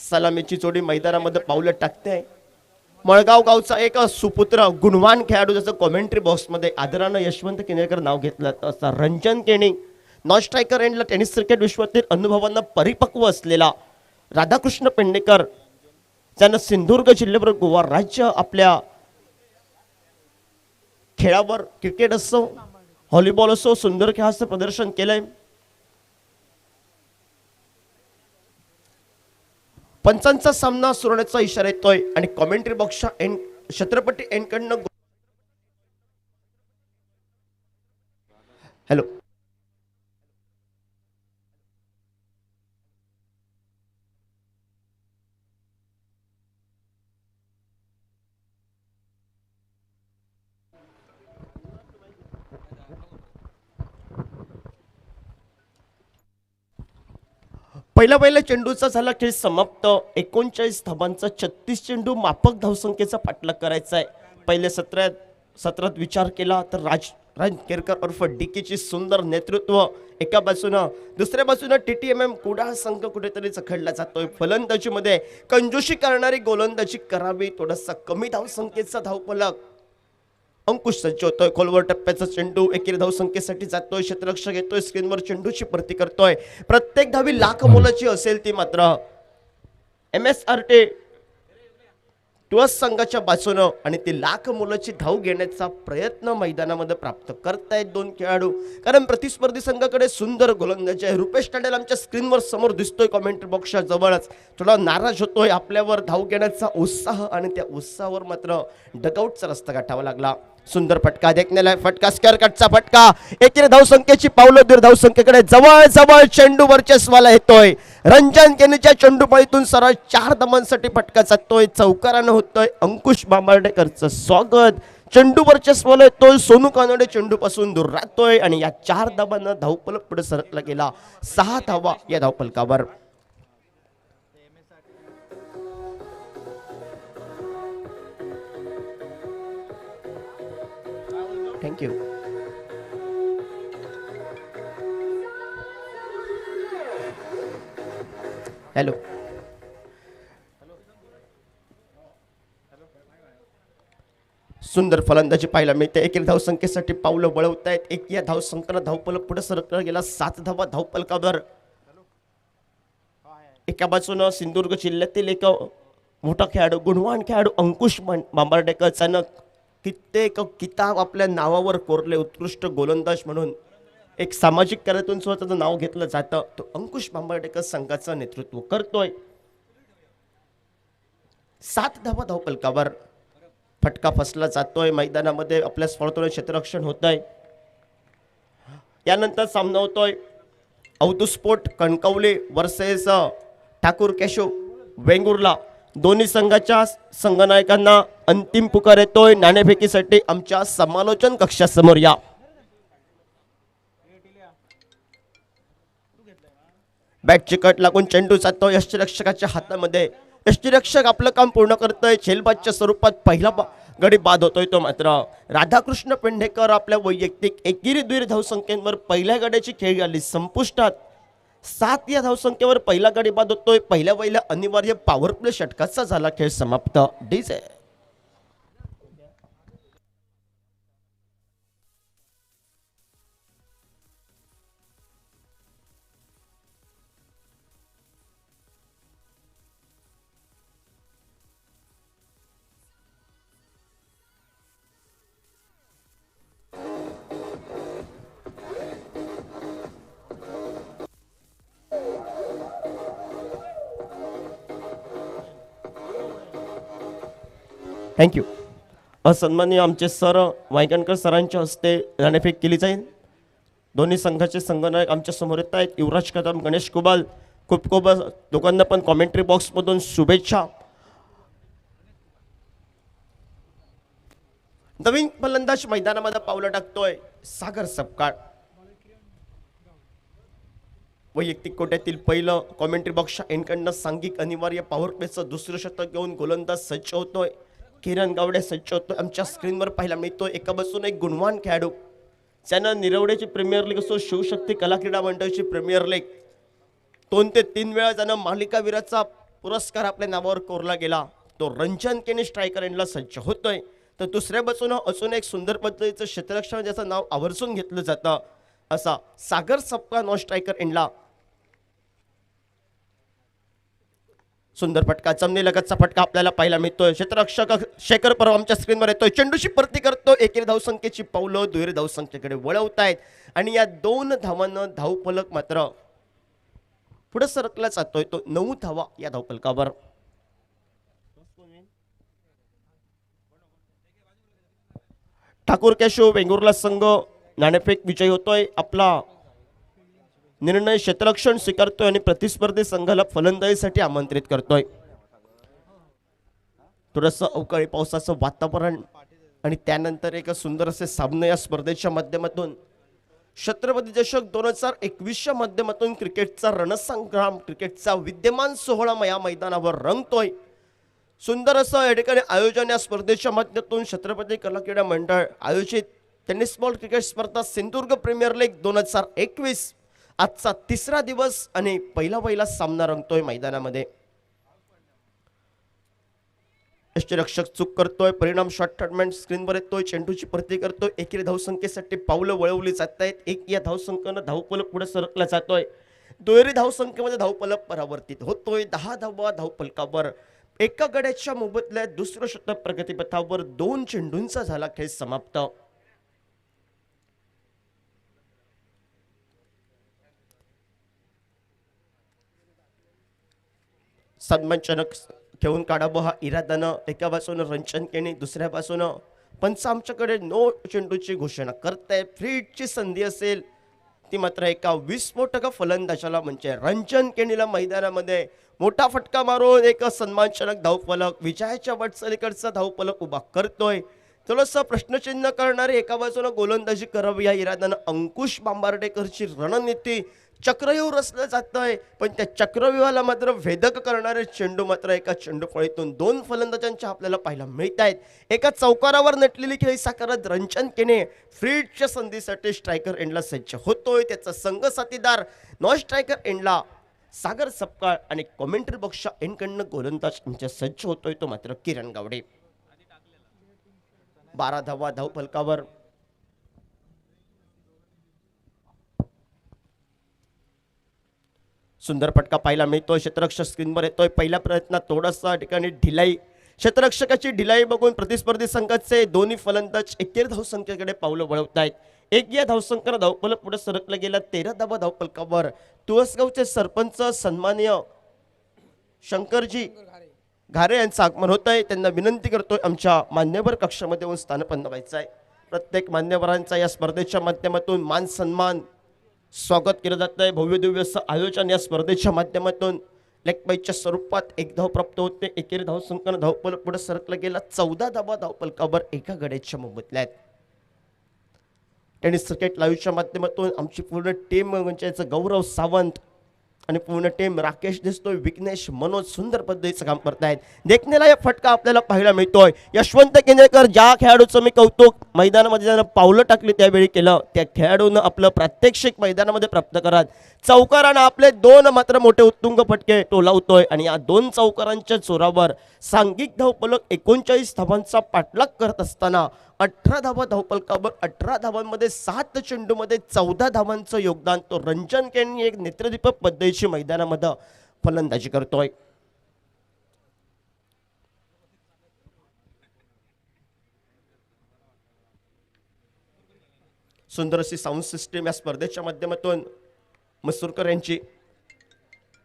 सलामीची जोडी मैदानामध्ये पावलं टाकते. मळगाव गावचा एक सुपुत्र गुणवान खेळाडू ज्याचं कॉमेंट्री बॉक्समध्ये आदरानं यशवंत किनेकर नाव घेतलं असता रंजन केणी, नॉन स्ट्रायकर एंडला टेनिस क्रिकेट विश्वातील अनुभवांना परिपक्व असलेला राधाकृष्ण पेडणेकर, ज्यानं सिंधुदुर्ग जिल्ह्यावर गोवा राज्य आपल्या खेळावर क्रिकेट असो व्हॉलीबॉल असो सुंदर खेळाचं प्रदर्शन केलंय. पंचांचा सामना सुरू होण्याचा इशारा येतोय आणि कॉमेंट्री बॉक्सच्या एंड छत्रपती एंडकडनं हॅलो पहिला चेंडूचा झाला खेळ समाप्त. 39 धावांचा 36 चेंडू माफक धावसंख्येचा पाठलाग करायचा आहे. पहिले सत्रात विचार केला तर राज केरकर उर्फ डीकेची सुंदर नेतृत्व एका बाजूनं, दुसऱ्या बाजूनं TTMM कुडाळ संघ कुठेतरी चखडला जातोय. फलंदाजीमध्ये कंजूशी करणारी गोलंदाजी करावी, थोडासा कमी धावसंख्येचा धावफलक. अंकुश सज्ज होतोय, खोलवर टप्प्याचा चेंडू एकेरी धावसंख्येसाठी जातोय, क्षेत्ररक्षक येतोय, स्क्रीनवर चेंडूची भरती करतोय. प्रत्येक धावी लाख मोलाची असेल ती मात्र MSRT टुअर्स संघाच्या बाजूनं आणि ती लाख मोलाची धाव घेण्याचा प्रयत्न मैदानामध्ये प्राप्त करतायत दोन खेळाडू. कारण प्रतिस्पर्धी संघाकडे सुंदर गोलंदाजी आहे. रुपेश टाडेल आमच्या स्क्रीनवर समोर दिसतोय कॉमेंट्री बॉक्सच्या जवळच, थोडा नाराज होतोय. आपल्यावर धाव घेण्याचा उत्साह आणि त्या उत्साहावर मात्र डगआउटचा रस्ता गाठावा लागला. सुंदर फटका देखण्याला फटका, स्क्वेअर कटचा फटका, एकेरी धावसंख्येची पावलं दूर धावसंख्येकडे जवळ जवळ चेंडू वर्चस्वाला येतोय. रंजन केनीच्या चेंडूपळीतून सरळ 4 धावांसाठी फटका जातोय. चौकारानं होतोय अंकुश बांबर्डेकरचं स्वागत. चेंडू वर्चस्वाला येतोय, सोनू कानडे चेंडू पासून दूर राहतोय आणि या 4 धावांना धावफलक पुढे सरकला गेला. 6 धावा या धावफलकावर. थँक्यू. हॅलो सुंदर फलंदाजी पाहायला मिळते. एकेरी धावसंख्येसाठी पावलं वळवतायत. एक या धावसंख्येला धावफलक पुढे सरकला गेला. 7 धावा धावफलकावर. एका बाजूनं सिंधुदुर्ग जिल्ह्यातील एक मोठा खेळाडू गुणवान खेळाडू अंकुश बांबर्डेकरचा कित्येक किताब आपल्या नावावर कोरले. उत्कृष्ट गोलंदाज म्हणून एक सामाजिक कार्यातून स्वतःचं नाव घेतलं जातं. तो अंकुश बांबर्डेकर संघाचं नेतृत्व करतोय. 7 धावा धावफलकावर. फटका फसला जातोय. मैदानामध्ये आपल्या स्पर्धेने क्षेत्ररक्षण होत आहे. यानंतर सामना होतोय अवधूत कणकवली वर्सेस ठाकूर कॅशो वेंगुर्ला. दोन्ही संघाच्या संघनायकांना अंतिम पुकार येतोय. नाणेफेकीसाठी आमच्या समालोचन कक्षासमोर या. बॅटची कट लागून चेंडू जातोय यष्टीरक्षकाच्या हातामध्ये. यष्टीरक्षक आपलं काम पूर्ण करतोय. झेलबादच्या स्वरूपात पहिला गडी बाद होतोय तो मात्र राधाकृष्ण पेडणेकर आपल्या वैयक्तिक एकेरी द्विर धावसंख्येवर पहिल्या गड्याची खेळी आली संपुष्टात. 7 या धावसंख्येवर पहिला गडी बाद होतोय. पहिल्या अनिवार्य पॉवर प्ले षटकाचा झाला खेळ समाप्त. DJ thank you. सन्माननीय आमचे सर वायगणकर सरांच्या हस्ते नाणेफेक केली जाईल. दोन्ही संघाचे संघनायक आमच्या समोर येत आहेत. युवराज कदम, गणेश कुबाल, खूप दोघांना पण कॉमेंट्री बॉक्समधून शुभेच्छा. नवीन फलंदाज मैदानामध्ये पावलं टाकतोय सागर सपकाळ. वैयक्तिक कोट्यातील पहिलं कॉमेंट्री बॉक्सच्या एंडकडनं सांघिक अनिवार्य पॉवर प्लेचं दुसरं शतक घेऊन गोलंदाज सज्ज होतोय. किरण गावडे सज्ज होतोय. आमच्या स्क्रीनवर पाहायला मिळतोय एका बाजूने एक गुणवान खेळाडू, ज्यानं निरवड्याची प्रीमियर लीग असो, शिवशक्ती कला क्रीडा मंडळाची प्रीमियर लीग 2 ते 3 वेळा ज्यानं मालिकावीराचा पुरस्कार आपल्या नावावर कोरला गेला तो रंजन केनी स्ट्रायकर एंडला सज्ज होतोय. तर दुसऱ्या बाजूनं अजून एक सुंदर पद्धतीचं क्षेत्ररक्षण ज्याचं नाव आवर्जून घेतलं जातं असा सागर सपकाळ नॉन स्ट्रायकर एंडला सुंदर फटका, जमनी लगतचा फटका आपल्याला पाहायला मिळतोय. क्षेत्ररक्षक शेखर परब आमच्या स्क्रीनवर येतोय, चेंडूची परती करतो. एकेरी धावसंख्येची पावलं दुहेरी धावसंख्येकडे वळवतायत आणि या 2 धावांनं धावफलक मात्र पुढे सरकला जातोय. तो 9 धावा या धावफलकावर. ठाकूर केशव वेंगुर्ला संघ नाणेफेक विजयी होतोय. आपला निर्णय क्षेत्ररक्षण स्वीकारतोय आणि प्रतिस्पर्धी संघाला फलंदाजीसाठी आमंत्रित करतोय. थोडंसं अवकाळी पावसाचं वातावरण आणि त्यानंतर एक सुंदर असे सामने या स्पर्धेच्या माध्यमातून छत्रपती चषक 2021च्या माध्यमातून क्रिकेटचा रणसंग्राम, क्रिकेटचा विद्यमान सोहळा या मैदानावर रंगतोय. सुंदर असं या ठिकाणी आयोजन या स्पर्धेच्या माध्यमातून छत्रपती कला क्रीडा मंडळ आयोजित टेनिस बॉल क्रिकेट स्पर्धा सिंधुदुर्ग प्रीमियर लीग 2021 आजचा 3रा दिवस आणि पहिला सामना रंगतोय मैदानामध्ये. यष्टीरक्षक चूक करतोय, परिणाम शॉर्ट टर्नमेंट स्क्रीनवर येतोय, चेंडूची परती करतोय. एकेरी धावसंख्येसाठी पावलं वळवली जात आहेत. एक या धावसंख्येनं धावफलक पुढे सरकला जातोय. दुहेरी धावसंख्येमध्ये धावफलक परावर्तित होतोय. 10 धावा धावफलकावर. एका गड्याच्या मोबदल्यात दुसरं शतक प्रगतीपथावर. 2 चेंडूंचा झाला खेळ समाप्त. सन्मानजनक घेऊन काढावं हा इरादानं एका बाजूनं रंजन केनी, दुसऱ्या बाजूनं पंच आमच्याकडे नो चेंडूची घोषणा करताय. फ्रीडची संधी असेल ती मात्र एका विस्फोटक फलंदाजाला म्हणजे रंजन केनीला मैदानामध्ये मोठा फटका मारून एक सन्मानजनक धावफलक, विजयाच्या वाटचालीकडचा धावफलक उभा करतोय. थोडंसं प्रश्नचिन्ह करणारी एका बाजूनं गोलंदाजी करावी या इरादानं अंकुश बांबार्डेकरची रणनीती चक्रव्यूह रचलं जातंय. पण त्या चक्रव्यूहाला मात्र भेदक करणारे चेंडू मात्र एका चेंडूफळीतून 2 फलंदाजांच्या आपल्याला पाहायला मिळत आहेत. एका चौकारावर नटलेली खेळी साकारत रंजन केने फ्रीडच्या संधीसाठी स्ट्रायकर एंडला सज्ज होतोय. त्याचा संघ साथीदार नॉन स्ट्रायकर एंडला सागर सपकाळ आणि कॉमेंट्री बॉक्सच्या एंडकडनं गोलंदाज आमच्या सज्ज होतोय तो मात्र किरण गावडे. 12 धावा धावफलकावर. सुंदर फटका पाहायला मिळतोय. क्षेत्ररक्षक स्क्रीनवर येतोय. पहिल्या प्रयत्नात थोडासा ठिकाणी ढिलाई, क्षेत्ररक्षकाची ढिलाई बघून प्रतिस्पर्धी संघाचे दोन्ही फलंदाज एकेरी धावसंख्येकडे पावलं वळवतायत. एक या धावसंख्येनं धावफलक पुढे सरकलं गेलं. 13 धावा धावफलकावर. तुळसगावचे सरपंच सन्माननीय शंकरजी घारे यांचं आगमन होत आहे. त्यांना विनंती करतोय आमच्या मान्यवर कक्षामध्ये येऊन स्थानपन्न व्हायचं आहे. प्रत्येक मान्यवरांचा या स्पर्धेच्या माध्यमातून मान सन्मान स्वागत केलं जात आहे. भव्य दिव्य असं आयोजन या स्पर्धेच्या माध्यमातून लेगबाईच्या स्वरूपात 1 धाव प्राप्त होते. एकेरी धावसंख्येनं धावफलक पुढे सरकलं गेला. 14 धावा धावफलकावर एका गड्याच्या मोबदल्यात. टेनिस क्रिकेट लाईव्हच्या माध्यमातून आमची पूर्ण टीम म्हणजे गौरव सावंत आणि पूर्ण टीम राकेश दिसतोय, विघ्नेश, मनोज सुंदर पद्धतीचं काम करतायत. देखण्याला या फटका आपल्याला पाहायला मिळतोय. यशवंत केंद्रेकर ज्या खेळाडूचं मी कौतुक मैदानामध्ये ज्यानं पावलं टाकली त्यावेळी केलं त्या खेळाडूनं आपलं प्रात्यक्षिक मैदानामध्ये प्राप्त करत चौकारानं आपले 2 मात्र मोठे उत्तुंग फटके टोलावतोय आणि या 2 चौकारांच्या जोरावर सांघिक धावफलक 39 धावांचा पाठलाग करत असताना 18 धावा धावफलकावर. 18 धावांमध्ये 7 चेंडूमध्ये 14 धावांचं योगदान. तो रंजन केनी एक नेत्रदीपक पद्धतीची मैदानामध्ये फलंदाजी करतोय. सुंदर अशी साऊंड सिस्टीम या स्पर्धेच्या माध्यमातून मसूरकर यांची.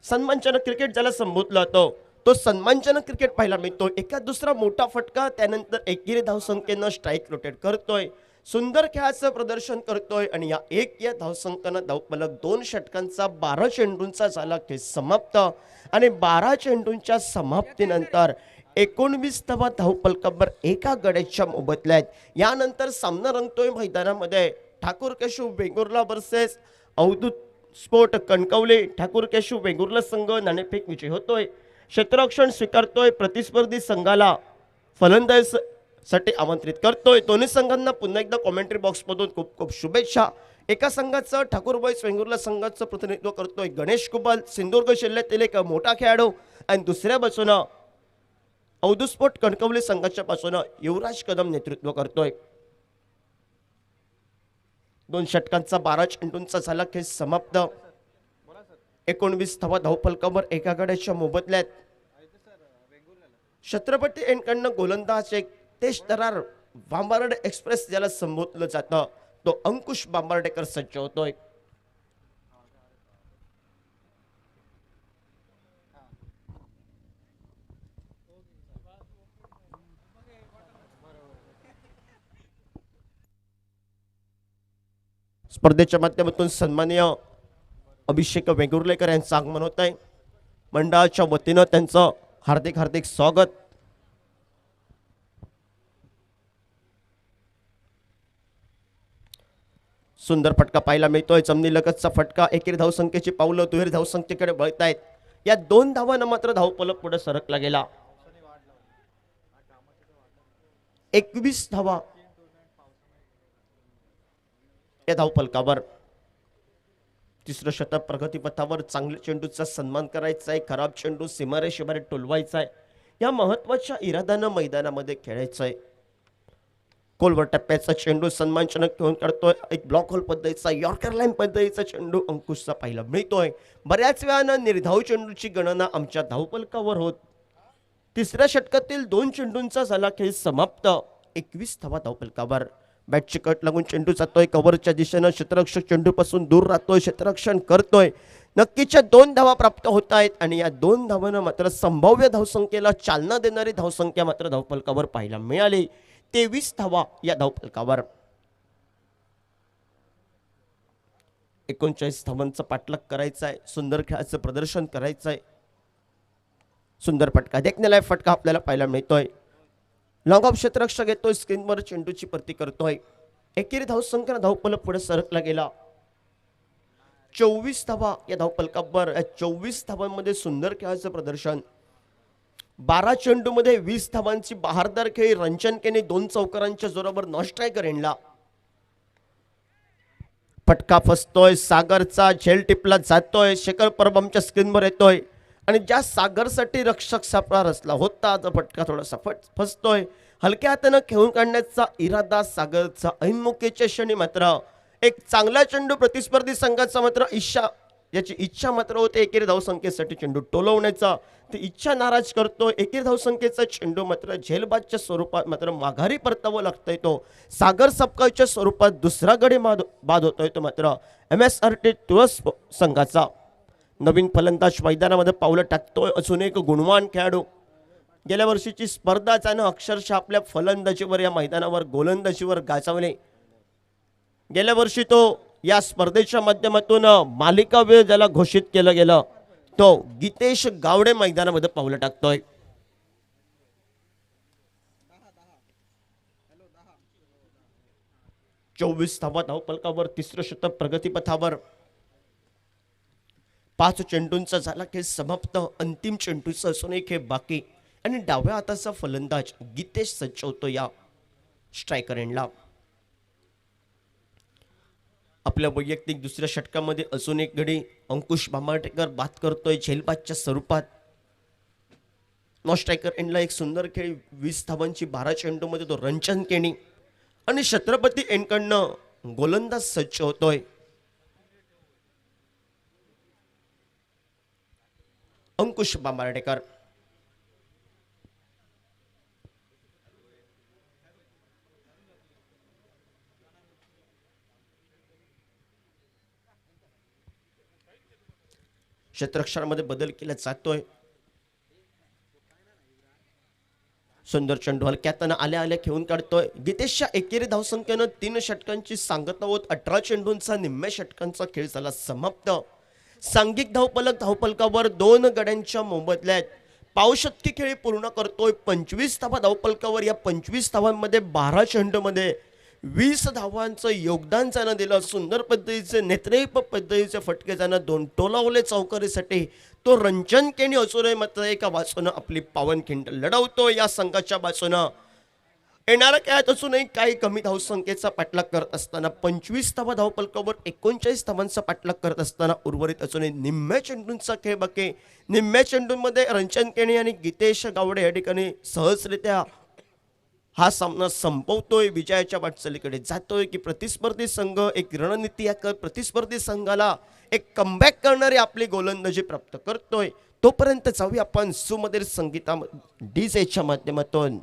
सन्मानजनक क्रिकेट ज्याला संबोधलं जातं तो सन्मानजनक क्रिकेट पाहायला मिळतो. एका दुसरा मोठा फटका, त्यानंतर एकेरी धावसंख्येनं स्ट्राईक रोटेट करतोय. सुंदर खेळाचं प्रदर्शन करतोय आणि या 1 या धावसंख्येनं धावफलक 2 षटकांचा 12 चेंडूंचा झाला खेळ समाप्त आणि 12 चेंडूंच्या समाप्तीनंतर 19 धावा धावफलकावर एका गड्याच्या मोबदल्यात. यानंतर सामना रंगतोय मैदानामध्ये ठाकूर केशव वेंगुर्ला वर्सेस अवधूत स्पोर्ट कणकवली. ठाकूर केशव वेंगुर्ला संघ नाणेफेक विजयी होतोय. क्षेत्ररक्षण स्वीकारतोय. प्रतिस्पर्धी संघाला फलंदाजीसाठी आमंत्रित करतोय. दोन्ही संघांना पुन्हा एकदा कॉमेंट्री बॉक्समधून खूप खूप शुभेच्छा. एका संघाचं ठाकूर बॉईज वेंगुर्ला संघाचं प्रतिनिधित्व करतोय गणेश कुबाल, सिंधुदुर्ग जिल्ह्यातील एक मोठा खेळाडू. आणि दुसऱ्या बाजूनं अवधूत कणकवली संघाच्या बाजूनं युवराज कदम नेतृत्व करतोय. 2 षटकांचा 12 चेंडूंचा झाला खेळ समाप्त. 19 धावा धावफलकावर एका गड्याच्या मोबदल्यात. छत्रपती यांकडनं गोलंदाज एक तेज तरार बांबार्डे एक्सप्रेस ज्याला संबोधलं जातं तो अंकुश बांबार्डेकर सज्ज होतोय. स्पर्धेच्या माध्यमातून सन्माननीय अभिषेक वेंगुर्लेकर यांचं आगमन होत आहे. मंडळाच्या वतीनं त्यांचं हार्दिक हार्दिक स्वागत. सुंदर फटका पाहायला मिळतोय. जमिनी लगतचा फटका. एकेरी धावसंख्येची पावलं दुहेरी धावसंख्येकडे वळतायत. या 2 धावांना मात्र धावफलक पुढे सरकला गेला. 21 धावा या धावफलकावर. तिसरं शतक प्रगतीपथावर. चांगल्या चेंडूचा सन्मान करायचा आहे. खराब चेंडू सीमारेषेबाहेर टोलवायचा आहे. या महत्वाच्या इराद्यानं मैदानामध्ये खेळायचं आहे. कोलवर टप्प्याचा चेंडू सन्मानजनक घेऊन काढतोय. एक ब्लॉक होल पद्धतीचा यॉर्कर लाईन पद्धतीचा चेंडू अंकुशचा पाहायला मिळतोय. बऱ्याच वेळानं निर्धाव चेंडूची गणना आमच्या धावफलकावर होत. तिसऱ्या षटकातील 2 चेंडूंचा झाला खेळ समाप्त. 21 धावा धावफलकावर. बॅटची कट लागून चेंडू जातोय कव्हरच्या दिशेनं. क्षेत्ररक्षक चेंडूपासून दूर राहतोय. क्षेत्ररक्षण करतोय. नक्कीच्या 2 धावा प्राप्त होत आहेत आणि या 2 धावांना मात्र संभाव्य धावसंख्येला चालना देणारी धावसंख्या मात्र धावफलकावर पाहायला मिळाली. 23 धावा या धावफलकावर. 39 धावांचा पाठलाग करायचा आहे. सुंदर खेळाचं प्रदर्शन करायचं आहे. सुंदर फटका. देखण्याला फटका आपल्याला पाहायला मिळतोय. लॉंग ऑफ क्षेत्ररक्षक येतोय. स्क्रीनवर चेंडूची परती करतोय. एकेरी धावसंख्या धावफलक पुढे सरकला गेला. 24 धावा या धावफलकावर. या 24 धावांमध्ये सुंदर खेळाचं प्रदर्शन. 12 चेंडूमध्ये 20 धावांची बहारदार खेळी. रंजनकेने 2 चौकारांच्या जोरावर नॉस्ट्रायकर एंडला. फटका फसतोय. सागरचा झेल टिपला जातोय. शेखर परब आमच्या स्क्रीनवर येतोय आणि ज्या सागरसाठी रक्षक सापळा रचला होता तो फटका थोडासा फसतोय. हलक्या हातानं खेळून काढण्याचा इरादा सागरचा. ऐनमुखेच्या क्षणी मात्र एक चांगला चेंडू प्रतिस्पर्धी संघाचा मात्र याची इच्छा मात्र होते एकेरी धावसंख्येसाठी चेंडू टोलवण्याचा. ती इच्छा नाराज करतोय. एकेरी धावसंख्येचा चेंडू मात्र झेलबादच्या स्वरूपात मात्र माघारी परतावं लागतोय. तो सागर सपकाळच्या स्वरूपात दुसरा गडी बाद होतोय तो मात्र MSRT तुळस संघाचा. नवीन फलंदाज मैदानामध्ये पावलं टाकतोय. अजून एक गुणवान खेळाडू. गेल्या वर्षीची स्पर्धा त्यानं अक्षरशः आपल्या फलंदाजीवर या मैदानावर गोलंदाजीवर गाजवले. गेल्या वर्षी तो या स्पर्धेच्या माध्यमातून मालिका वेळ ज्याला घोषित केलं गेलं तो गीतेश गावडे मैदानामध्ये पावलं टाकतोय. चोवीस धावा धावफलकावर. तिसरं शतक प्रगतीपथावर. 5 चेंडूंचा झाला खेळ समाप्त. अंतिम चेंडूचा असून एक खेळ बाकी आणि डाव्या हाताचा फलंदाज गीतेश सज्ज होतो या स्ट्रायकर एंडला. आपल्या वैयक्तिक दुसऱ्या षटकामध्ये अजून एक गडी अंकुश बांबार्डेकर बाद करतोय झेलबादच्या स्वरूपात. नॉन स्ट्रायकर एंडला एक सुंदर खेळ. 20 धावांची 12 चेंडूमध्ये तो रंजन केणी आणि छत्रपती एंडकडनं गोलंदाज सज्ज होतोय. अंकुश बांबार्डेकर. क्षेत्ररक्षणामध्ये बदल केला जातोय. सुंदर चेंडू हलक्यात आल्या आल्या खेळून काढतोय. गीतेशच्या एकेरी धावसंख्येनं 3 षटकांची सांगता होत 18 चेंडूंचा निम्म्या षटकांचा खेळ झाला समाप्त. सांघिक धावफलकावर 2 गड्यांच्या मोबदल्यात पावशतकी खेळी पूर्ण करतोय. 25 धावा धावफलकावर. या 25 धावांमध्ये 12 चेंडूमध्ये 20 धावांचं योगदान त्यानं दिलं. सुंदर पद्धतीचे नेत्रहीप पद्धतीचे फटके त्यानं 2 टोलावले चौकारीसाठी. तो रंजन केणी असूनही मात्र एका बाजूनं आपली पावनखिंड लढवतो. या संघाच्या बाजूनं येणाऱ्या खेळात असूनही काही कमी धावसंख्येचा पाठलाग करत असताना 25 धावा धावपलकावर 39 धावांचा पाठलाग करत असताना उर्वरित असूनही निम्म्या चेंडूंचा खेळ बाकी. निम्म्या चेंडूंमध्ये रंजन केणी आणि गीतेश गावडे या ठिकाणी सहजरित्या हा सामना संपवतोय, विजयाच्या वाटचालीकडे जातोय की प्रतिस्पर्धी संघ एक रणनीती या प्रतिस्पर्धी संघाला एक कमबॅक करणारी आपली गोलंदाजी प्राप्त करतोय. तोपर्यंत जाऊया आपण सुमधुर संगीता डीजेच्या माध्यमातून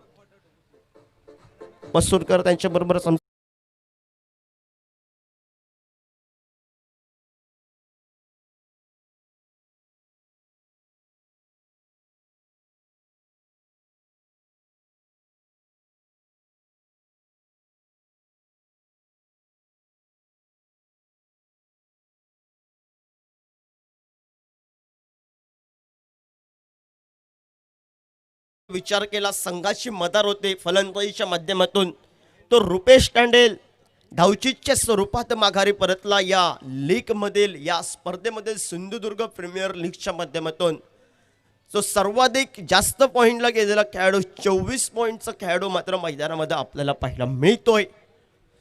मसूरकर त्यांच्या बरोबर विचार केला, संघाची मदार होते फलंदाजीच्या माध्यमातून. तो रुपेश टांडेल धावचीच्या स्वरूपात माघारी परतला या लीग मधील या स्पर्धेमधील सिंधुदुर्ग प्रीमियर लीगच्या माध्यमातून. जो सर्वाधिक जास्त पॉइंटला गेलेला खेळाडू 24 पॉइंटचा खेळाडू मात्र मैदानामध्ये आपल्याला पाहायला मिळतोय.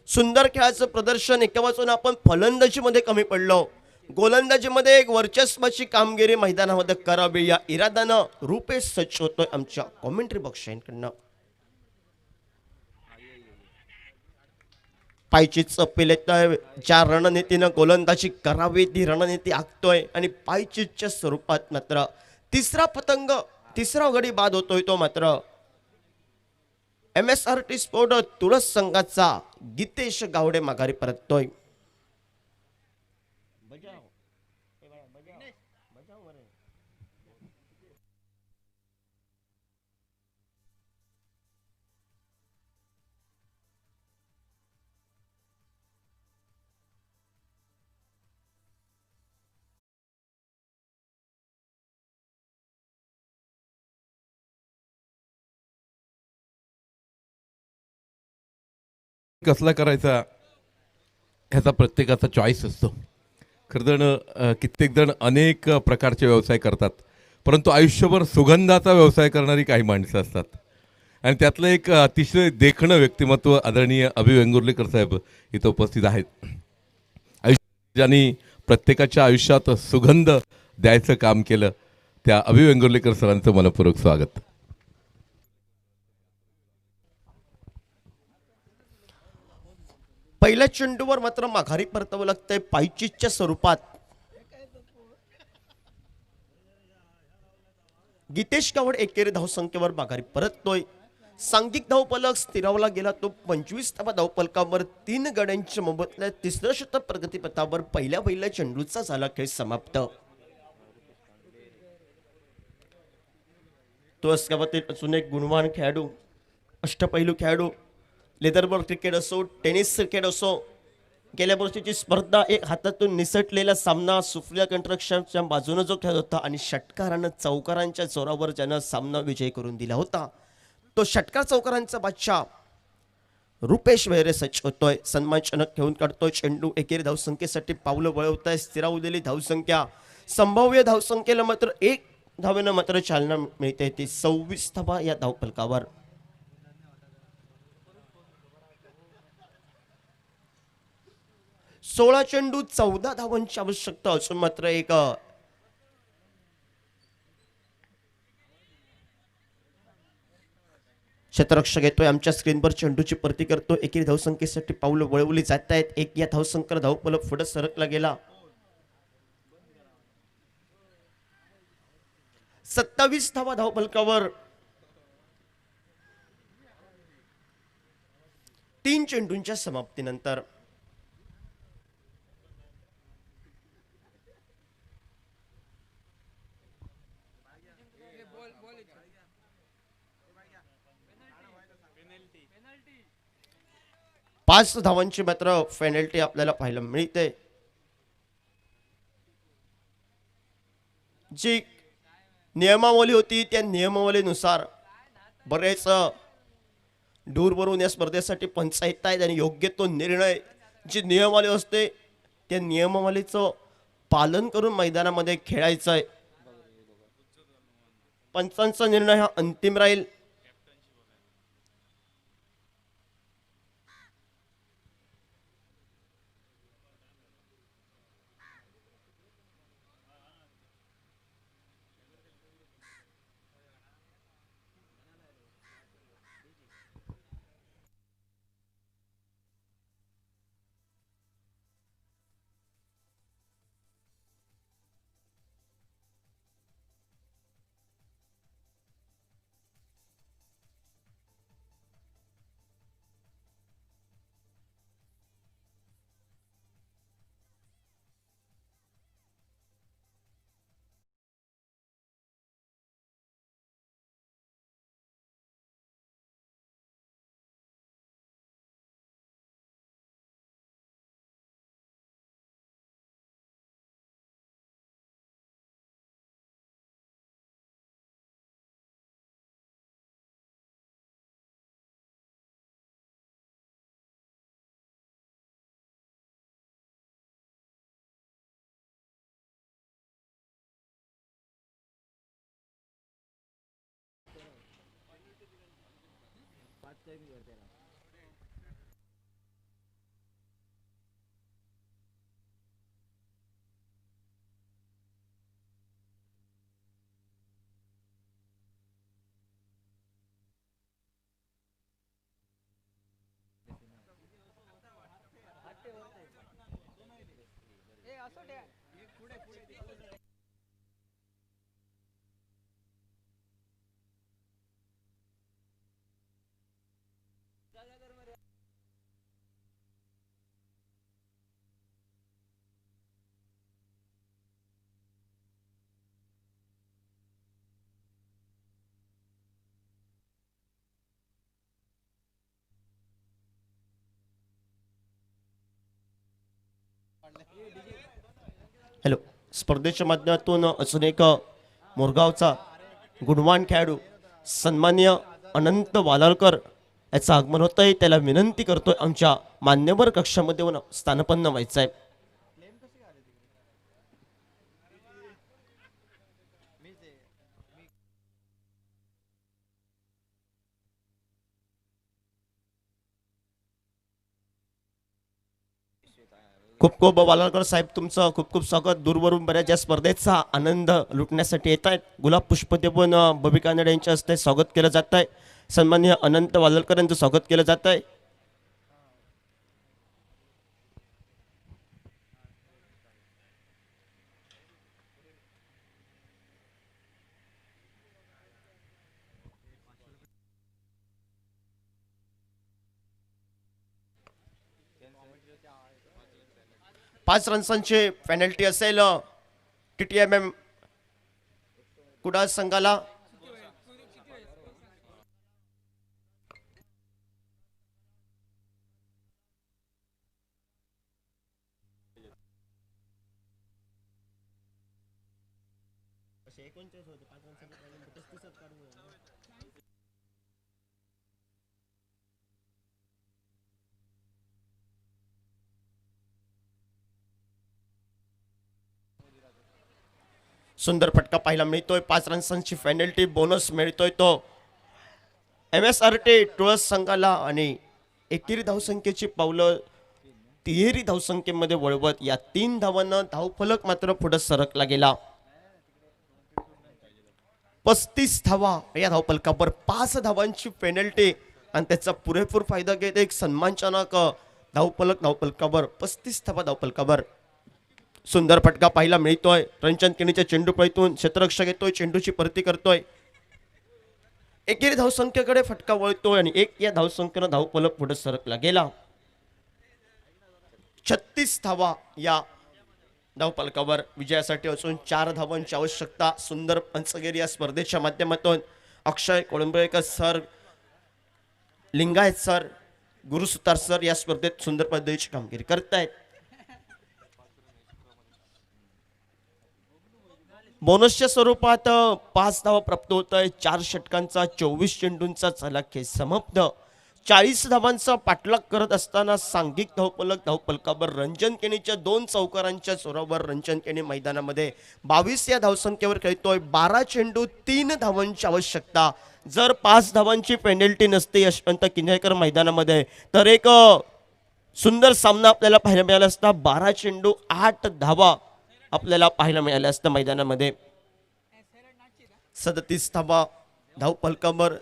सुंदर खेळाचं प्रदर्शन. एका बाजूने आपण फलंदाजीमध्ये कमी पडलो, गोलंदाजीमध्ये एक वर्चस्वाची कामगिरी मैदानामध्ये करावी या इराद्यानं रुपेश सज्ज होतोय आमच्या कॉमेंट्री बॉक्स कडनं. पायचीच अपील येतोय, ज्या रणनीतीनं गोलंदाजी करावी ती रणनीती आखतोय आणि पायचीच्या स्वरूपात मात्र तिसरा गडी बाद होतोय. तो मात्र MSRT स्पोर्ट तुळस संघाचा गीतेश गावडे माघारी परततोय. कसला करायचा ह्याचा प्रत्येकाचा चॉईस असतो. खरं तर कित्येक जण अनेक प्रकारचे व्यवसाय करतात, परंतु आयुष्यभर सुगंधाचा व्यवसाय करणारी काही माणसं असतात. आणि त्यातलं एक अतिशय देखणं व्यक्तिमत्व आदरणीय अभि वेंगुर्लेकर साहेब इथं उपस्थित आहेत. ज्यांनी प्रत्येकाच्या आयुष्यात सुगंध द्यायचं काम केलं त्या अभि वेंगुर्लेकर सरांचं मनपूर्वक स्वागत. पहिल्या चेंडूवर मात्र माघारी परतावं लागतंय पायचीच्या स्वरूपात. गीतेश गावड एकेरी धावसंख्येवर माघारी परततोय. सांघिक धावफलक स्थिरावला गेला तो 25 धावफलकावर 3 गड्यांच्या मोबदल्यात तिसरं शतक प्रगतीपथावर पहिल्या चेंडूचा झाला खेळ समाप्त. तो गावातील अजून एक गुणवान खेळाडू, अष्टपैलू खेळाडू, लेदरबॉल क्रिकेट असो, टेनिस क्रिकेट असो, गेल्या वर्षीची स्पर्धा एक हातातून निसटलेला सामना सुफलिया कंस्ट्रक्शनच्या बाजूने जो खेळत होता आणि षटकारानं चौकारांच्या जोरावर ज्यानं सामना विजय करून दिला होता, तो षटकार चौकारांचा बादशाह रुपेश वैरे सज्ज होतोय. सन्मानजनक खेळून काढतोय चेंडू. एकेरी धावसंख्येसाठी पावलं वळवताय. स्थिरावलेली धावसंख्या, संभाव्य धावसंख्येला मात्र 1 धावेनं मात्र चालना मिळते. ती 26 धावा या धावफलकावर. सोळा चेंडू 14 धावांची आवश्यकता असून मात्र एक क्षेत्ररक्षक येतोय आमच्या स्क्रीनवर, चेंडूची परती करतो. एकेरी धावसंख्येसाठी पावलं वळवली जात आहेत. एक या धावसंख्येला धावफलक पुढे सरकला गेला. 27 धावा धावफलकावर. 3 चेंडूंच्या समाप्तीनंतर पाच धावांची मात्र पेनल्टी आपल्याला पाहायला मिळते. जी नियमावली होती त्या नियमावलीनुसार बरेच दूरवरून या स्पर्धेसाठी पंच येत आहेत आणि योग्य तो निर्णय, जी नियमावली असते त्या नियमावलीचं पालन करून मैदानामध्ये खेळायचं आहे. पंचांचा निर्णय हा अंतिम राहील. हॅलो, स्पर्धेच्या माध्यमातून अजून एक मोरगावचा गुणवान खेळाडू सन्मान्य अनंत वालालकर याचं आगमन होत आहे. त्याला विनंती करतोय आमच्या मान्यवर कक्षामध्ये येऊन स्थानपन्न व्हायचं आहे. खूप खूप वालालकर साहेब तुमचं खूप खूप स्वागत. दूरवरून बऱ्याच या स्पर्धेचा आनंद लुटण्यासाठी येत आहेत. गुलाब पुष्प देऊन बबी कानडे यांच्या हस्ते स्वागत केलं जात आहे. सन्मान्य अनंत वालालकर यांचं स्वागत केलं जात आहे. पाच रन्सांची पेनल्टी असेल TTMM कुडाळ संघाला. सुंदर फटका पाहायला मिळतोय. 5 रन्सांची पेनल्टी बोनस मिळतोय तो MSRT तुळस संघाला आणि एकेरी धावसंख्येची पावलं तिहेरी धावसंख्येमध्ये वळवत या 3 धावांना धावफलक मात्र पुढे सरकला गेला. 35 धावा या धावफलकावर 5 धावांची पेनल्टी आणि त्याचा पुरेपूर फायदा घेत एक सन्मानजनक धावफलकावर 35 धावा धावफलकावर. सुंदर फटका पाहायला मिळतोय. रंजन केणीच्या चेंडू पळीतून क्षेत्ररक्षक येतोय, चेंडूची परती करतोय. एकेरी धावसंख्येकडे फटका वळतोय आणि एक या धावसंख्येनं धावफलक पुढे सरकला गेला. 36 धावा या धावफलकावर. विजयासाठी अजून 4 धावांची आवश्यकता. सुंदर पंचगिरी या स्पर्धेच्या माध्यमातून अक्षय कोळंबळेकर सर, लिंगायत सर, गुरुसुतार सर या स्पर्धेत सुंदर पद्धतीची कामगिरी करतायत. बोनसच्या स्वरूपात 5 धावा प्राप्त होत आहे. 4 षटकांचा 24 चेंडूंचा झाला खेळ समाप्त. 40 धावांचा पाठलाग करत असताना सांघिक धावफलकावर रंजन केणीच्या 2 चौकारांच्या जोरावर रंजन केणी मैदानामध्ये 22 या धावसंख्येवर खेळतोय. 12 चेंडू 3 धावांची आवश्यकता. जर 5 धावांची पेनल्टी नसते यशवंत किंजळकर मैदानामध्ये तर एक सुंदर सामना आपल्याला पाहायला मिळाला असता. 12 चेंडू 8 धावा आपल्याला पाहायला मिळाल्या असतं मैदानामध्ये. 37 धावा धावफलकावर.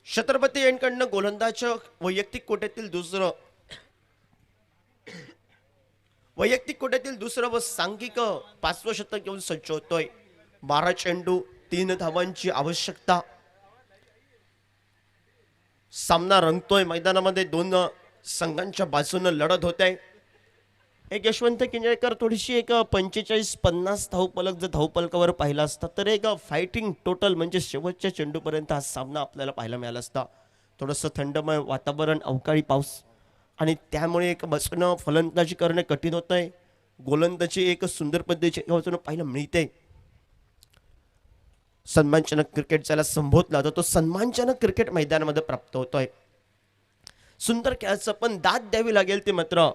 छत्रपती यांकडनं गोलंदाज वैयक्तिक कोट्यातील दुसरं व सांघिक 5वं शतक घेऊन सज्ज होतोय. 12 चेंडू 3 धावांची आवश्यकता. सामना रंगतोय मैदानामध्ये. 2 संघांच्या बाजूनं लढत होत आहे. एक यशवंत किंजळकर थोडीशी एक 45-50 धावफलक जर धावफलकावर पाहिला असता तर एक फायटिंग टोटल म्हणजे शेवटच्या चेंडूपर्यंत हा सामना आपल्याला पाहायला मिळाला असता. थोडंसं थंडमय वातावरण, अवकाळी पाऊस आणि त्यामुळे एक बसणं फलंदाजी करणे कठीण होत आहे. गोलंदाजी एक सुंदर पद्धतीची बाजूने पाहायला मिळते. सन्मानजनक क्रिकेट ज्याला संबोधला जातो तो सन्मानजनक क्रिकेट मैदानामध्ये प्राप्त होतोय. सुंदर खेळाचं पण दाद द्यावी लागेल ती मात्र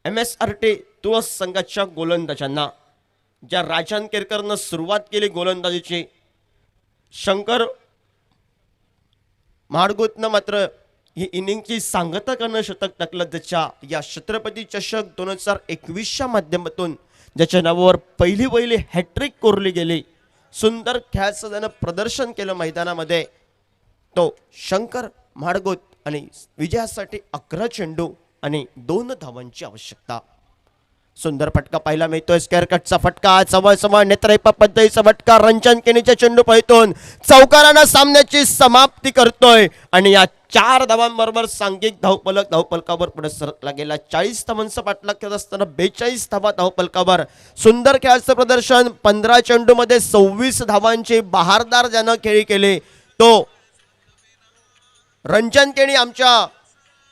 MSRT तुळस संघाच्या गोलंदाजांना. ज्या राजन केरकरनं सुरुवात केली गोलंदाजीची, शंकर माडगुतनं मात्र ही इनिंगची सांगता करणं शतक टाकलं. त्याच्या या छत्रपती चषक 2021च्या माध्यमातून ज्याच्या नावावर पहिली हॅट्रिक कोरली गेली. सुंदर खेळाचं त्यानं प्रदर्शन केलं मैदानामध्ये. तो शंकर माडगुत आणि विजयासाठी 11 चेंडू आणि 2 धावांची आवश्यकता. सुंदर फटका पाहायला मिळतोय. स्क्वेअर कटचा फटका, जवळ नेत्रैप पद्धतीचा फटका, रंजन केनीच्या चेंडू पळतून चौकारानं सामन्याची समाप्ती करतोय आणि या 4 धावांबरोबर सांघिक धावपलकावर पुढे सरकला गेला. 40 धावांचा पाठलाग करत असताना 42 धावा धावपलकावर. सुंदर खेळाचं प्रदर्शन. 15 चेंडूमध्ये 26 धावांची बहारदार ज्यानं खेळी केली तो रंजन केणी आमच्या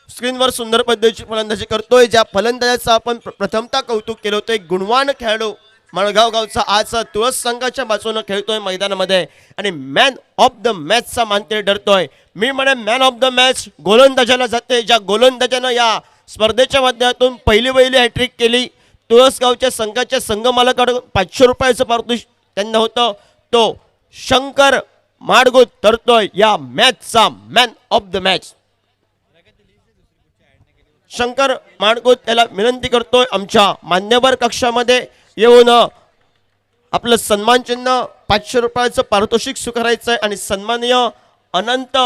स्क्रीनवर सुंदर पद्धतीची फलंदाजी करतोय. ज्या फलंदाजाचं आपण प्रथमतः कौतुक केलं होतं, एक गुणवान खेळाडू मळगाव गावचा आज तुळस संघाच्या बाजूने खेळतोय मैदानामध्ये आणि मॅन ऑफ द मॅचचा मानकरी ठरतोय. मी म्हणे मॅन ऑफ द मॅच गोलंदाजाला जाते. ज्या गोलंदाजानं या स्पर्धेच्या माध्यमातून पहिली हॅट्रिक केली. तुळसगावच्या संघाच्या संघमालकाकडून 500 रुपयाचं पारितोषिक त्यांना होतं. तो शंकर माडगुत ठरतोय या मॅचचा man of the match. Shankar Madgut याला विनंती करतोय आमच्या मान्यवर कक्षामध्ये येऊन आपलं सन्मान चिन्ह 500 रुपयाचं पारितोषिक स्वीकारायचंय आणि सन्माननीय अनंत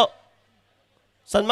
सन्मान